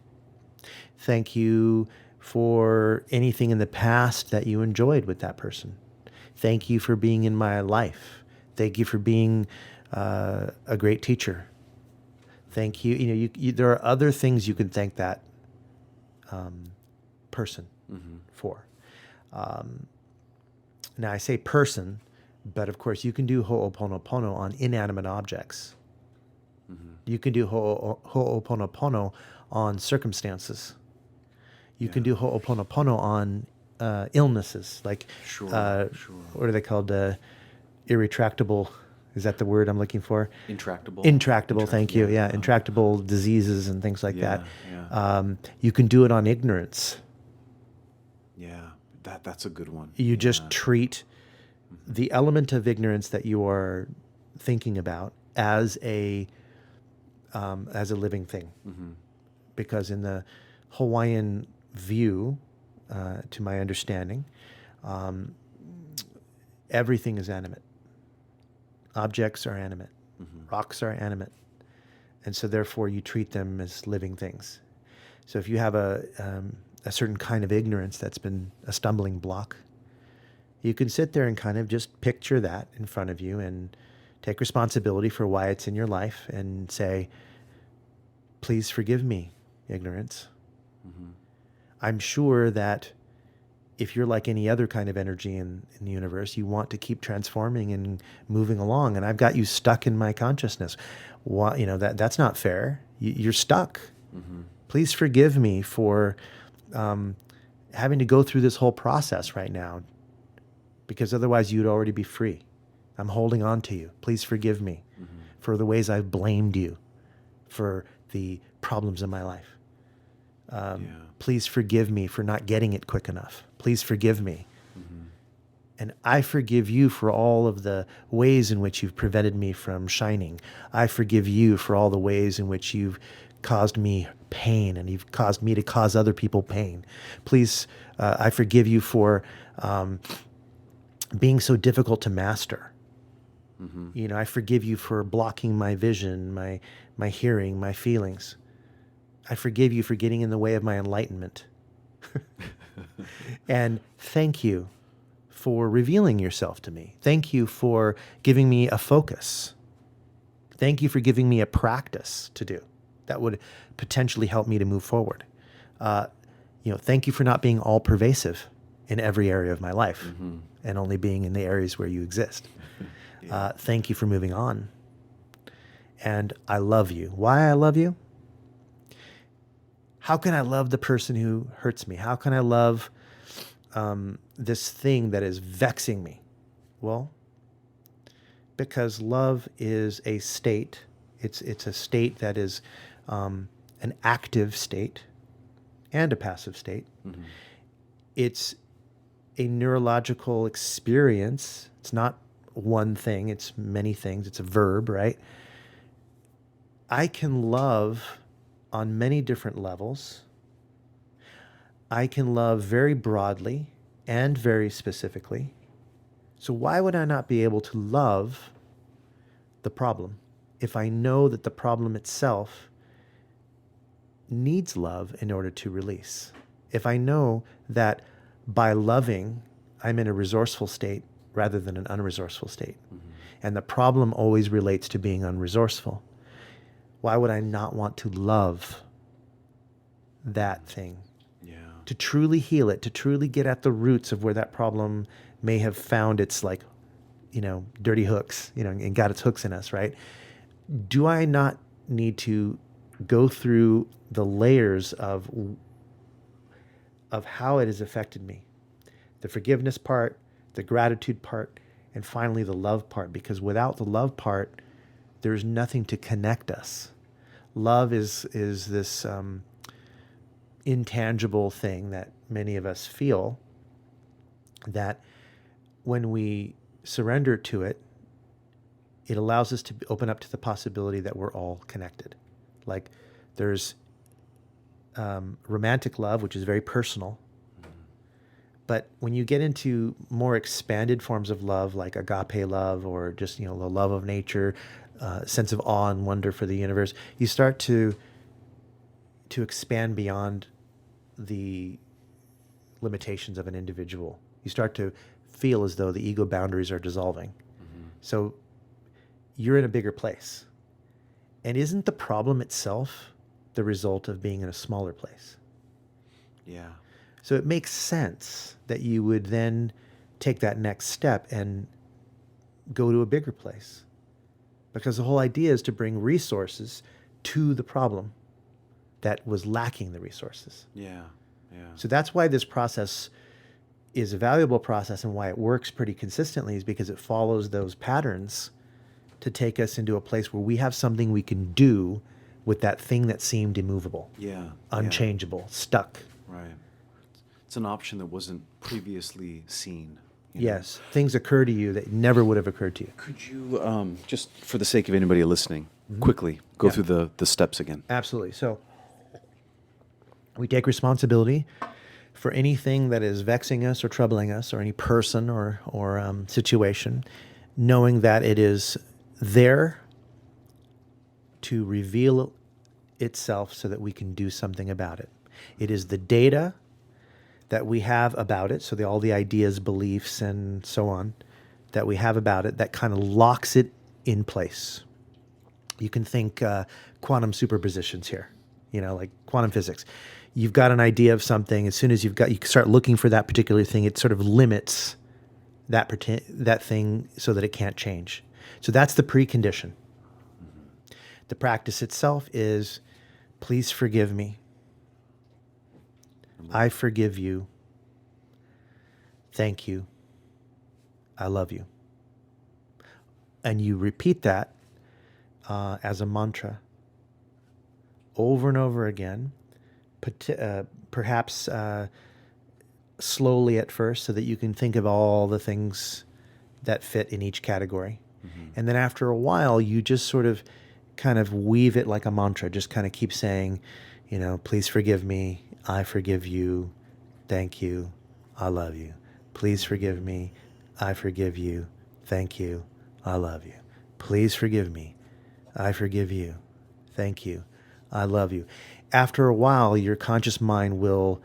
Thank you for anything in the past that you enjoyed with that person. Thank you for being in my life. Thank you for being a great teacher. Thank you. There are other things you can thank that person for. Now I say person, but of course you can do Ho'oponopono on inanimate objects. You can do Ho'oponopono on circumstances. You can do Ho'oponopono on illnesses, like what are they called? Irretractable. Is that the word I'm looking for? Intractable. Thank you. Yeah, intractable diseases and things like that. You can do it on ignorance. That's a good one. You just treat the element of ignorance that you are thinking about as a living thing, because in the Hawaiian view, to my understanding, everything is animate. Objects are animate. Rocks are animate. And so therefore you treat them as living things. So if you have a certain kind of ignorance that's been a stumbling block, you can sit there and kind of just picture that in front of you and take responsibility for why it's in your life and say, please forgive me, ignorance. I'm sure that if you're like any other kind of energy in the universe, you want to keep transforming and moving along. And I've got you stuck in my consciousness. That's not fair. You're stuck. Please forgive me for having to go through this whole process right now, because otherwise you'd already be free. I'm holding on to you. Please forgive me for the ways I've blamed you, for the problems in my life. Please forgive me for not getting it quick enough. Please forgive me. And I forgive you for all of the ways in which you've prevented me from shining. I forgive you for all the ways in which you've caused me pain and you've caused me to cause other people pain. Please, I forgive you for being so difficult to master. You know, I forgive you for blocking my vision, my hearing, my feelings. I forgive you for getting in the way of my enlightenment. And thank you for revealing yourself to me. Thank you for giving me a focus. Thank you for giving me a practice to do that would potentially help me to move forward. Thank you for not being all pervasive in every area of my life and only being in the areas where you exist. Thank you for moving on. And I love you. Why I love you? How can I love the person who hurts me? How can I love this thing that is vexing me? Well, because love is a state. It's a state that is an active state and a passive state. It's a neurological experience. It's not one thing. It's many things. It's a verb, right? I can love on many different levels. I can love very broadly and very specifically. So why would I not be able to love the problem if I know that the problem itself needs love in order to release? If I know that by loving, I'm in a resourceful state rather than an unresourceful state, and the problem always relates to being unresourceful, why would I not want to love that thing? To truly heal it, to truly get at the roots of where that problem may have found its dirty hooks, and got its hooks in us, right? Do I not need to go through the layers of how it has affected me? The forgiveness part, the gratitude part, and finally the love part, because without the love part, there's nothing to connect us. Love is this intangible thing that many of us feel, that when we surrender to it, it allows us to open up to the possibility that we're all connected. Like there's romantic love, which is very personal. But when you get into more expanded forms of love, like agape love or just, the love of nature, sense of awe and wonder for the universe, you start to expand beyond the limitations of an individual. You start to feel as though the ego boundaries are dissolving. So you're in a bigger place. And isn't the problem itself the result of being in a smaller place? Yeah. So it makes sense that you would then take that next step and go to a bigger place. Because the whole idea is to bring resources to the problem that was lacking the resources. Yeah. So that's why this process is a valuable process, and why it works pretty consistently is because it follows those patterns to take us into a place where we have something we can do with that thing that seemed immovable, unchangeable, stuck. Right. It's an option that wasn't previously seen. Yes. Things occur to you that never would have occurred to you. Could you, just for the sake of anybody listening, quickly go through the steps again? Absolutely. So we take responsibility for anything that is vexing us or troubling us, or any person or situation, knowing that it is there to reveal itself so that we can do something about it. It is the data that we have about it, so all the ideas, beliefs, and so on that we have about it that kind of locks it in place. You can think quantum superpositions here, like quantum physics. You've got an idea of something. As soon as you start looking for that particular thing, it sort of limits that thing so that it can't change. So that's the precondition. The practice itself is, please forgive me. I forgive you. Thank you. I love you. And you repeat that as a mantra over and over again, perhaps slowly at first so that you can think of all the things that fit in each category. And then after a while, you just sort of kind of weave it like a mantra, just kind of keep saying, please forgive me, I forgive you, thank you, I love you. Please forgive me, I forgive you, thank you, I love you. Please forgive me, I forgive you, thank you, I love you. After a while, your conscious mind will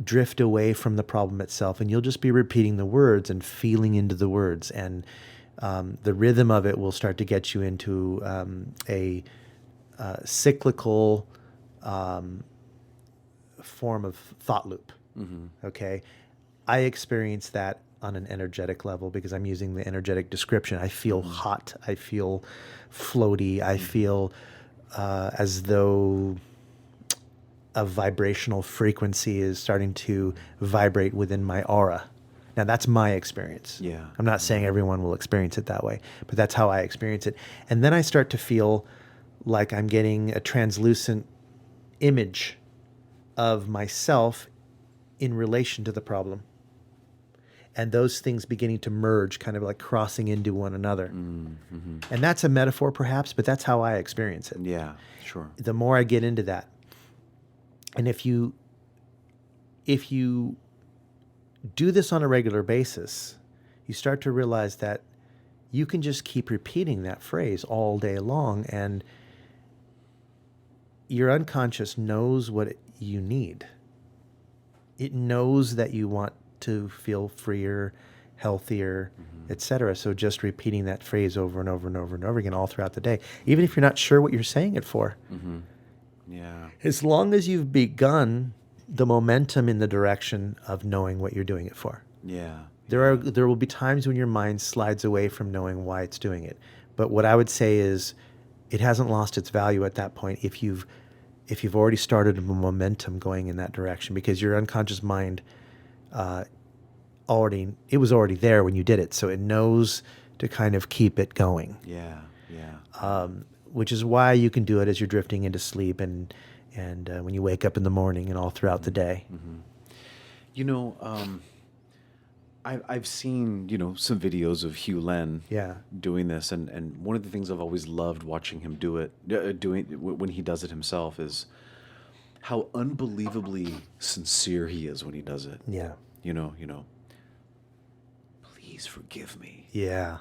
drift away from the problem itself, and you'll just be repeating the words and feeling into the words, and the rhythm of it will start to get you into a cyclical form of thought loop. Okay, I experience that on an energetic level because I'm using the energetic description. I feel hot. I feel floaty. I feel as though a vibrational frequency is starting to vibrate within my aura. Now, that's my experience. Yeah. I'm not saying everyone will experience it that way, but that's how I experience it. And then I start to feel like I'm getting a translucent image of myself in relation to the problem. And those things beginning to merge, kind of like crossing into one another. And that's a metaphor perhaps, but that's how I experience it. Yeah, sure. The more I get into that, and if you do this on a regular basis, you start to realize that you can just keep repeating that phrase all day long, and your unconscious knows what you need. It knows that you want to feel freer, healthier, etc. So just repeating that phrase over and over and over and over again all throughout the day, even if you're not sure what you're saying it for. Yeah. As long as you've begun the momentum in the direction of knowing what you're doing it for. Yeah. There will be times when your mind slides away from knowing why it's doing it. But what I would say is it hasn't lost its value at that point if you've already started a momentum going in that direction, because your unconscious mind it was already there when you did it, so it knows to kind of keep it going. Yeah. Which is why you can do it as you're drifting into sleep and when you wake up in the morning and all throughout the day. I've seen, some videos of Hugh Len doing this, and one of the things I've always loved watching him do it, when he does it himself, is how unbelievably sincere he is when he does it. Yeah. Please forgive me. Yeah.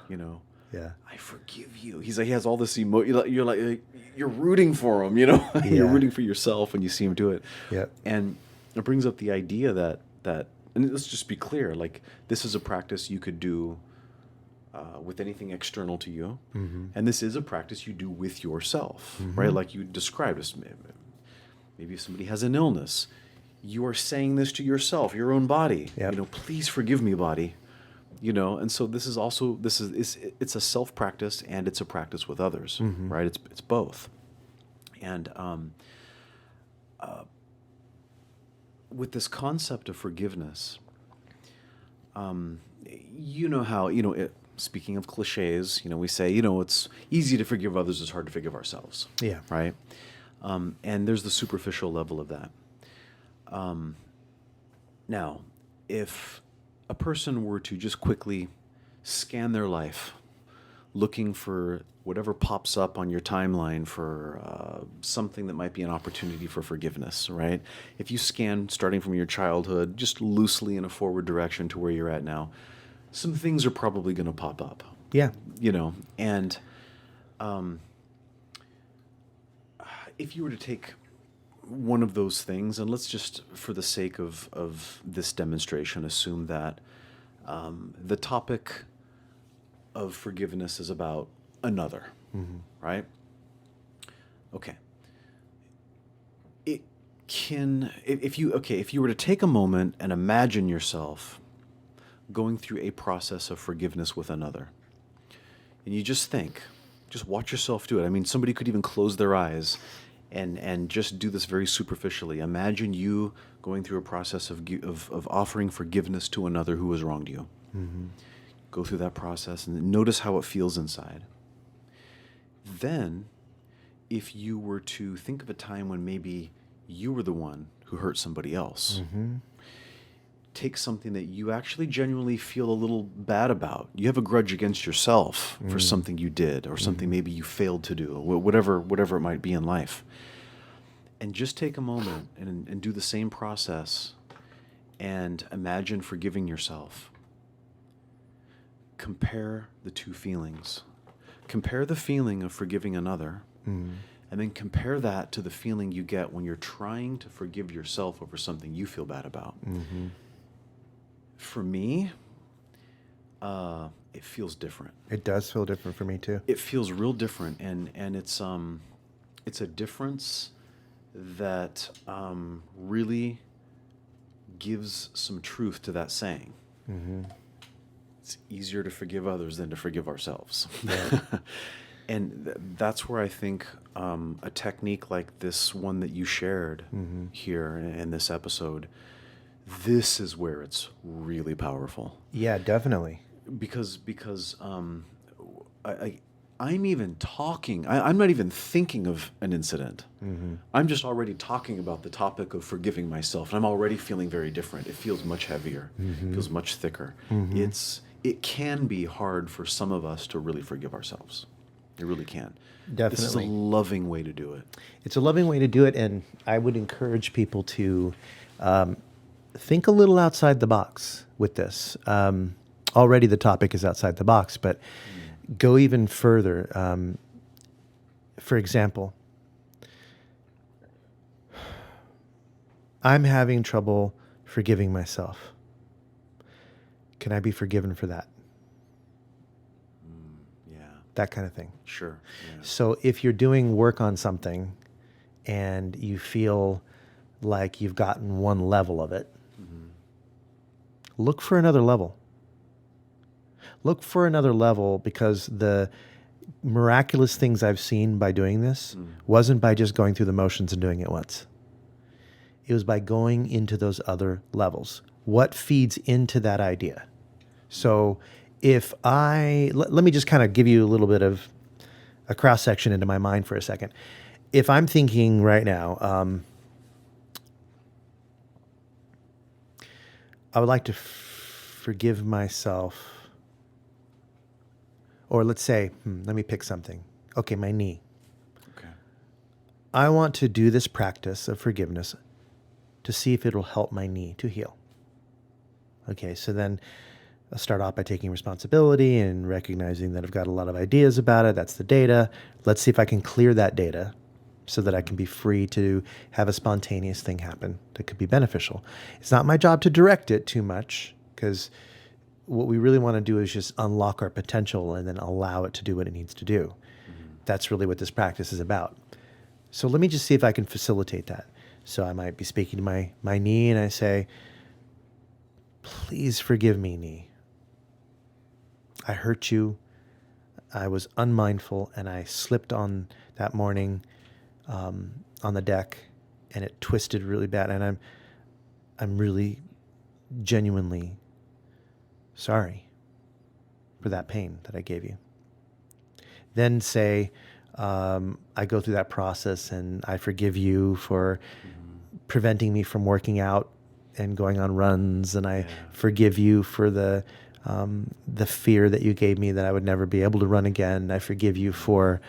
Yeah. I forgive you. He's like, he has all this you're rooting for him, You're rooting for yourself when you see him do it. Yeah. And it brings up the idea that, and let's just be clear, like, this is a practice you could do with anything external to you. And this is a practice you do with yourself, right? Like you described, maybe if somebody has an illness, you are saying this to yourself, your own body. Yep. Please forgive me, body. And so this is it's a self practice and it's a practice with others, right? It's both. And with this concept of forgiveness, how speaking of cliches, we say it's easy to forgive others, it's hard to forgive ourselves. Yeah. Right. And there's the superficial level of that. Now, if a person were to just quickly scan their life, looking for whatever pops up on your timeline for something that might be an opportunity for forgiveness, right? If you scan starting from your childhood, just loosely in a forward direction to where you're at now, some things are probably going to pop up. Yeah. And if you were to take one of those things, and let's just, for the sake of this demonstration, assume that the topic of forgiveness is about another, right? Okay. It can, if you were to take a moment and imagine yourself going through a process of forgiveness with another, and you just watch yourself do it. I mean, somebody could even close their eyes and just do this very superficially. Imagine you going through a process of offering forgiveness to another who has wronged you. Go through that process and notice how it feels inside. Then if you were to think of a time when maybe you were the one who hurt somebody else, take something that you actually genuinely feel a little bad about. You have a grudge against yourself for something you did or something maybe you failed to do, whatever it might be in life. And just take a moment and do the same process and imagine forgiving yourself. Compare the two feelings. Compare the feeling of forgiving another, and then compare that to the feeling you get when you're trying to forgive yourself over something you feel bad about. For me, it feels different. It does feel different for me too. It feels real different, and it's a difference that really gives some truth to that saying. It's easier to forgive others than to forgive ourselves. Yeah. And that's where I think a technique like this one that you shared here in this episode, this is where it's really powerful. Yeah, definitely. Because I'm even talking, I'm not even thinking of an incident. I'm just already talking about the topic of forgiving myself. And I'm already feeling very different. It feels much heavier. It feels much thicker. It can be hard for some of us to really forgive ourselves. It really can. Definitely. This is a loving way to do it. It's a loving way to do it, and I would encourage people to think a little outside the box with this. Already the topic is outside the box, but go even further. For example, I'm having trouble forgiving myself. Can I be forgiven for that? Yeah. That kind of thing. Sure. Yeah. So if you're doing work on something and you feel like you've gotten one level of it, look for another level. Look for another level, because the miraculous things I've seen by doing this wasn't by just going through the motions and doing it once. It was by going into those other levels. What feeds into that idea? So if let me just kind of give you a little bit of a cross section into my mind for a second. If I'm thinking right now, I would like to forgive myself, or let's say, let me pick something. Okay, my knee. Okay. I want to do this practice of forgiveness to see if it'll help my knee to heal. Okay, so then I'll start off by taking responsibility and recognizing that I've got a lot of ideas about it. That's the data. Let's see if I can clear that data so that I can be free to have a spontaneous thing happen that could be beneficial. It's not my job to direct it too much, because what we really want to do is just unlock our potential and then allow it to do what it needs to do. That's really what this practice is about. So let me just see if I can facilitate that. So I might be speaking to my knee, and I say, please forgive me, knee. I hurt you. I was unmindful, and I slipped on that morning on the deck, and it twisted really bad. And I'm really genuinely sorry for that pain that I gave you. Then say, I go through that process, and I forgive you for preventing me from working out and going on runs, and I forgive you for the fear that you gave me that I would never be able to run again. I forgive you for,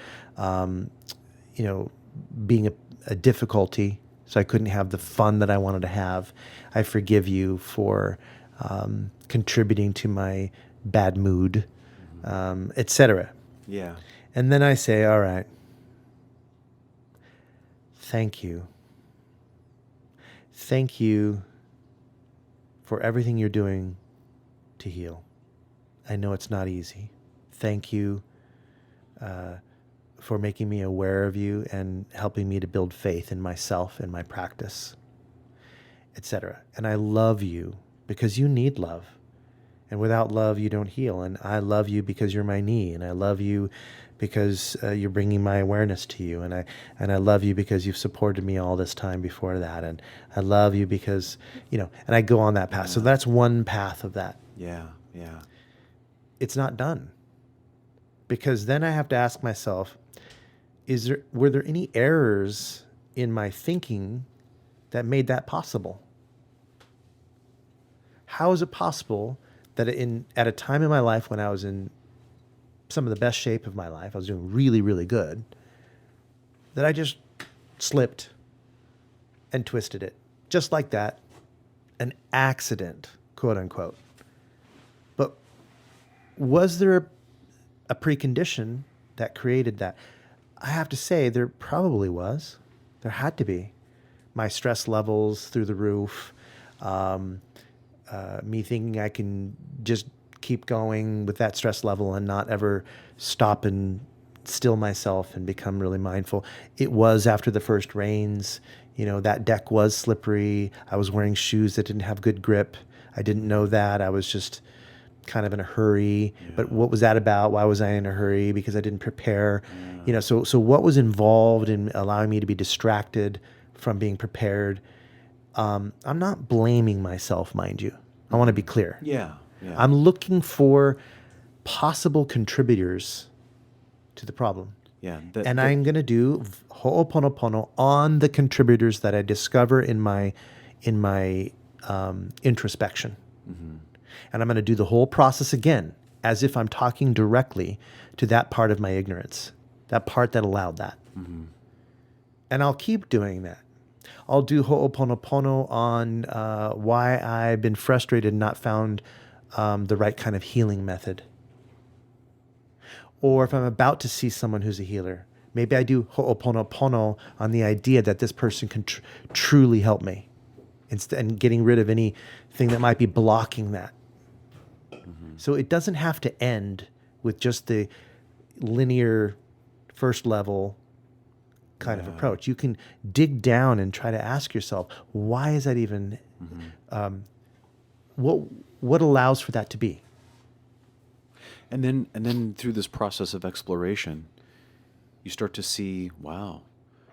being a difficulty, so I couldn't have the fun that I wanted to have. I forgive you for contributing to my bad mood, etc. Yeah. And then I say, all right, thank you. Thank you for everything you're doing to heal. I know it's not easy. Thank you for making me aware of you and helping me to build faith in myself and my practice, etc. And I love you because you need love. And without love, you don't heal. And I love you because you're my knee. And I love you because you're bringing my awareness to you. And I love you because you've supported me all this time before that. And I love you because, and I go on that path. So that's one path of that. Yeah, yeah. It's not done. Because then I have to ask myself, were there any errors in my thinking that made that possible? How is it possible that at a time in my life when I was in some of the best shape of my life, I was doing really, really good, that I just slipped and twisted it? Just like that, an accident, quote unquote. But was there a precondition that created that? I have to say there probably was. There had to be. My stress levels through the roof, me thinking I can just keep going with that stress level and not ever stop and still myself and become really mindful. It was after the first rains. That deck was slippery. I was wearing shoes that didn't have good grip. I didn't know that. I was just kind of in a hurry. Yeah. But what was that about? Why was I in a hurry? Because I didn't prepare. Yeah. So what was involved in allowing me to be distracted from being prepared? I'm not blaming myself, mind you. I want to be clear. Yeah. I'm looking for possible contributors to the problem. Yeah. I'm going to do Ho'oponopono on the contributors that I discover in my introspection. Mm-hmm. And I'm going to do the whole process again, as if I'm talking directly to that part of my ignorance, that part that allowed that. Mm-hmm. And I'll keep doing that. I'll do Ho'oponopono on why I've been frustrated and not found the right kind of healing method. Or if I'm about to see someone who's a healer, maybe I do Ho'oponopono on the idea that this person can truly help me, and getting rid of anything that might be blocking that. Mm-hmm. So it doesn't have to end with just the linear first level kind of approach. You can dig down and try to ask yourself, why is that even, what allows for that to be? And then through this process of exploration, you start to see, wow,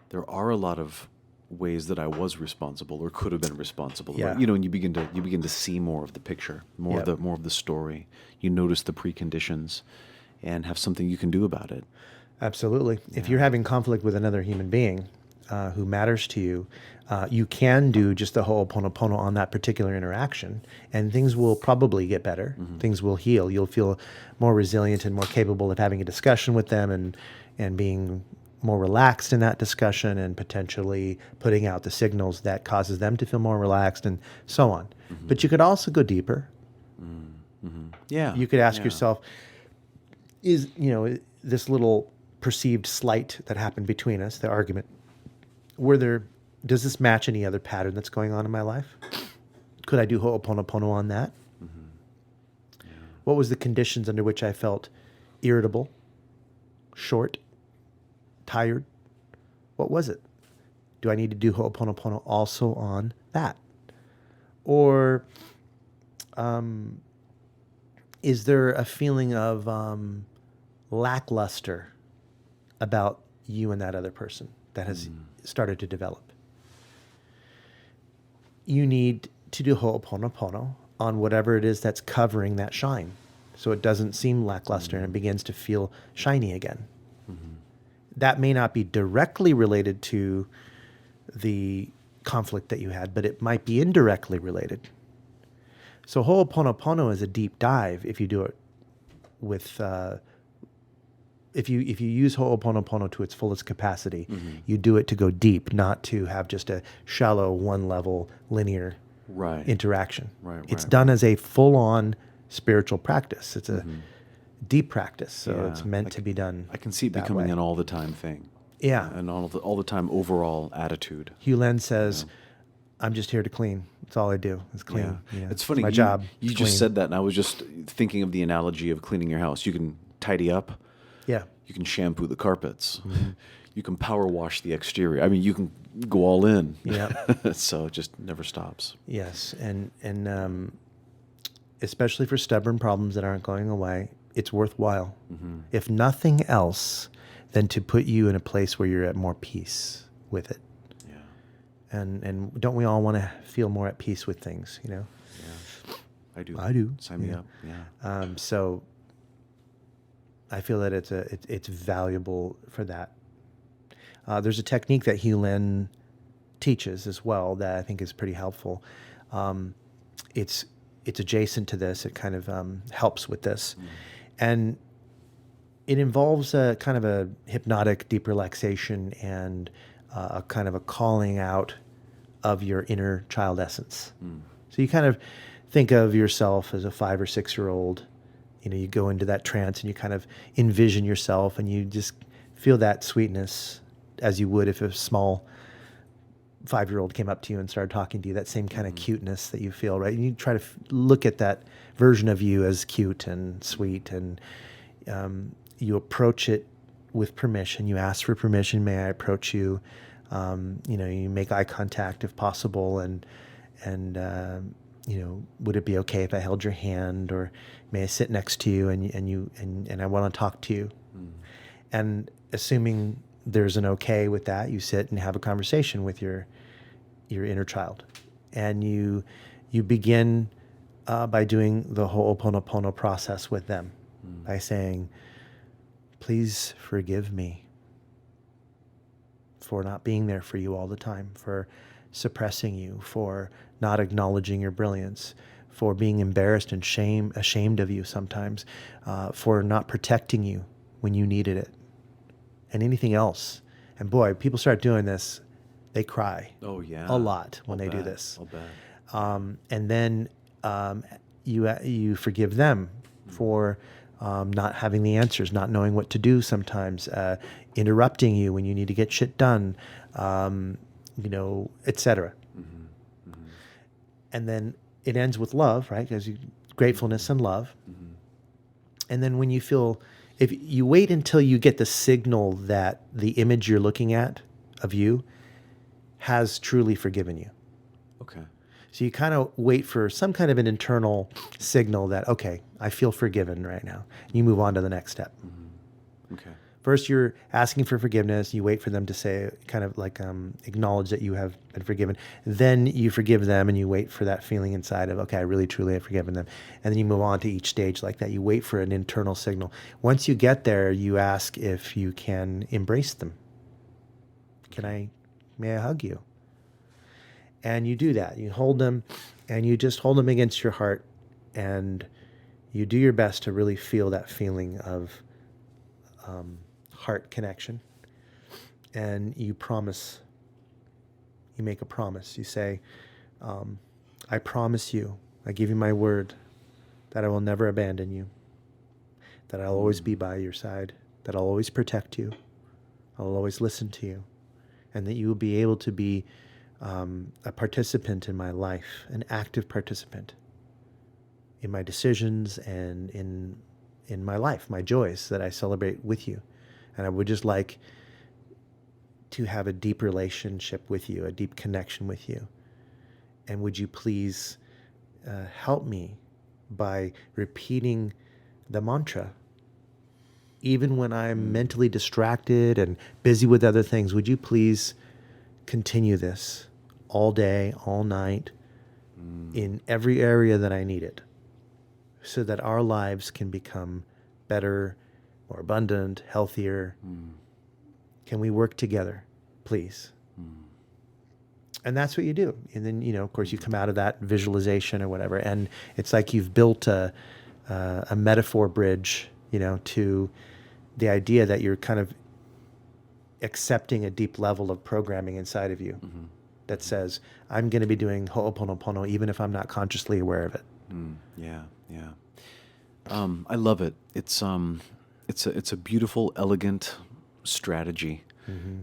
there are a lot of ways that I was responsible or could have been responsible. Yeah. And you begin to see more of the picture, more of the story. You notice the preconditions and have something you can do about it. Absolutely. Yeah. If you're having conflict with another human being who matters to you, you can do just the Ho'oponopono on that particular interaction, and things will probably get better. Mm-hmm. Things will heal. You'll feel more resilient and more capable of having a discussion with them and being more relaxed in that discussion and potentially putting out the signals that causes them to feel more relaxed and so on. Mm-hmm. But you could also go deeper. Mm-hmm. Yeah. You could ask yourself, is this little perceived slight that happened between us, the argument, does this match any other pattern that's going on in my life? Could I do Ho'oponopono on that? Mm-hmm. Yeah. What was the conditions under which I felt irritable, short, tired? What was it? Do I need to do Ho'oponopono also on that? Or is there a feeling of lackluster about you and that other person that has started to develop? You need to do Ho'oponopono on whatever it is that's covering that shine, so it doesn't seem lackluster and it begins to feel shiny again. Mm-hmm. That may not be directly related to the conflict that you had, but it might be indirectly related. So Ho'oponopono is a deep dive if you do it with if you use Ho'oponopono to its fullest capacity. Mm-hmm. You do it to go deep, not to have just a shallow one-level linear interaction. It's done as a full-on spiritual practice. It's a deep practice, so it's meant to be done. I can see it becoming an all-the-time thing. Yeah, and all the time overall attitude. Hugh Len says, "I'm just here to clean. That's all I do is clean." Yeah. It's funny. My job. You just said that, and I was just thinking of the analogy of cleaning your house. You can tidy up. Yeah. You can shampoo the carpets. Mm-hmm. You can power wash the exterior. I mean, you can go all in. Yeah. So it just never stops. Yes, and especially for stubborn problems that aren't going away, it's worthwhile. Mm-hmm. If nothing else, than to put you in a place where you're at more peace with it. Yeah. And don't we all want to feel more at peace with things? Yeah. I do. Sign me up. Yeah. So I feel that it's valuable for that. There's a technique that Healing teaches as well that I think is pretty helpful. It's adjacent to this. It kind of helps with this. And it involves a kind of a hypnotic deep relaxation and a kind of a calling out of your inner child essence. So you kind of think of yourself as a 5 or 6 year old. You go into that trance and you kind of envision yourself and you just feel that sweetness as you would if a small 5-year-old came up to you and started talking to you, that same kind of cuteness that you feel, right? And you try to look at that version of you as cute and sweet, and you approach it with permission. You ask for permission. May I approach you? You make eye contact if possible, and would it be okay if I held your hand, or may I sit next to you and I want to talk to you? And assuming there's an okay with that, you sit and have a conversation with your inner child, and you begin by doing the Ho'oponopono process with them by saying, "Please forgive me for not being there for you all the time, for suppressing you, for not acknowledging your brilliance, for being embarrassed and ashamed of you sometimes, for not protecting you when you needed it, and anything else." And boy, people start doing this, they cry. Oh yeah, a lot when they do this. And then you forgive them for not having the answers, not knowing what to do sometimes, interrupting you when you need to get shit done, etc. And then it ends with love, right? Because gratefulness and love. And then when you feel, if you wait until you get the signal that the image you're looking at of you has truly forgiven you. Okay. So you kind of wait for some kind of an internal signal that, okay, I feel forgiven right now. You move on to the next step. Okay. First, you're asking for forgiveness. You wait for them to say, kind of like acknowledge that you have been forgiven. Then you forgive them, and you wait for that feeling inside of, okay, I really, truly have forgiven them. And then you move on to each stage like that. You wait for an internal signal. Once you get there, you ask if you can embrace them. May I hug you? And you do that. You hold them, and you just hold them against your heart, and you do your best to really feel that feeling of heart connection. And you promise, you make a promise. You say, I promise you, I give you my word that I will never abandon you, that I'll always be by your side, that I'll always protect you, I'll always listen to you, and that you will be able to be a participant in my life, an active participant in my decisions and in my life, my joys that I celebrate with you. And I would just like to have a deep relationship with you, a deep connection with you. And would you please help me by repeating the mantra? Even when I'm mentally distracted and busy with other things, would you please continue this all day, all night, in every area that I need it, so that our lives can become better, more abundant, healthier? Can we work together, please? And that's what you do. And then, of course, you come out of that visualization or whatever, and it's like you've built a metaphor bridge, to the idea that you're kind of accepting a deep level of programming inside of you that says, I'm going to be doing Ho'oponopono even if I'm not consciously aware of it. Yeah. I love it. It's a beautiful, elegant strategy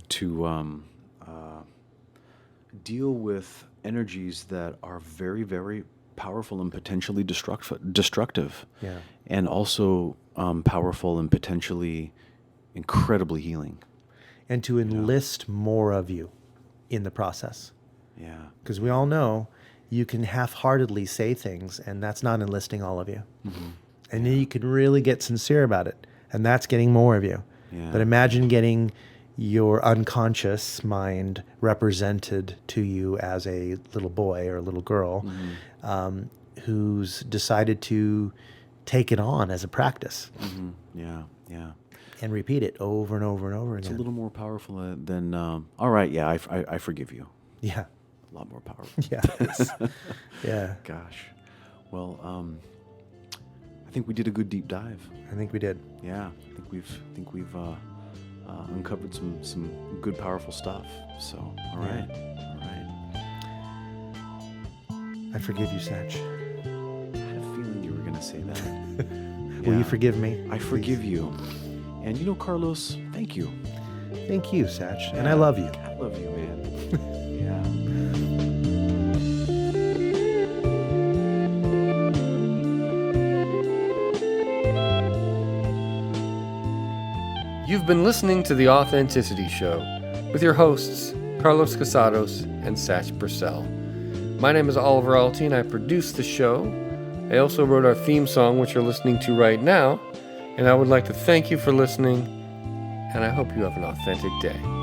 to deal with energies that are very, very powerful and potentially destructive. Yeah. And also powerful and potentially incredibly healing. And to enlist more of you in the process. Yeah. Because we all know you can half-heartedly say things, and that's not enlisting all of you. And then you can really get sincere about it, and that's getting more of you. Yeah. But imagine getting your unconscious mind represented to you as a little boy or a little girl who's decided to take it on as a practice. Yeah. and repeat it over and over and over It's again. a little more powerful than, all right, yeah, I forgive you. Yeah. A lot more powerful. Yeah. Yeah. Gosh. Well, I think we did a good deep dive. I think we did. Yeah, I think we've uncovered some good, powerful stuff. So, all right. I forgive you, Satch. I had a feeling you were going to say that. Will Yeah. you forgive me? I forgive you. And you know, Carlos, thank you. Thank you, Satch. And I love you. I love you, man. Yeah. You've been listening to The Authenticity Show with your hosts, Carlos Casados and Satch Purcell. My name is Oliver Althoen. I produce the show. I also wrote our theme song, which you're listening to right now. And I would like to thank you for listening, and I hope you have an authentic day.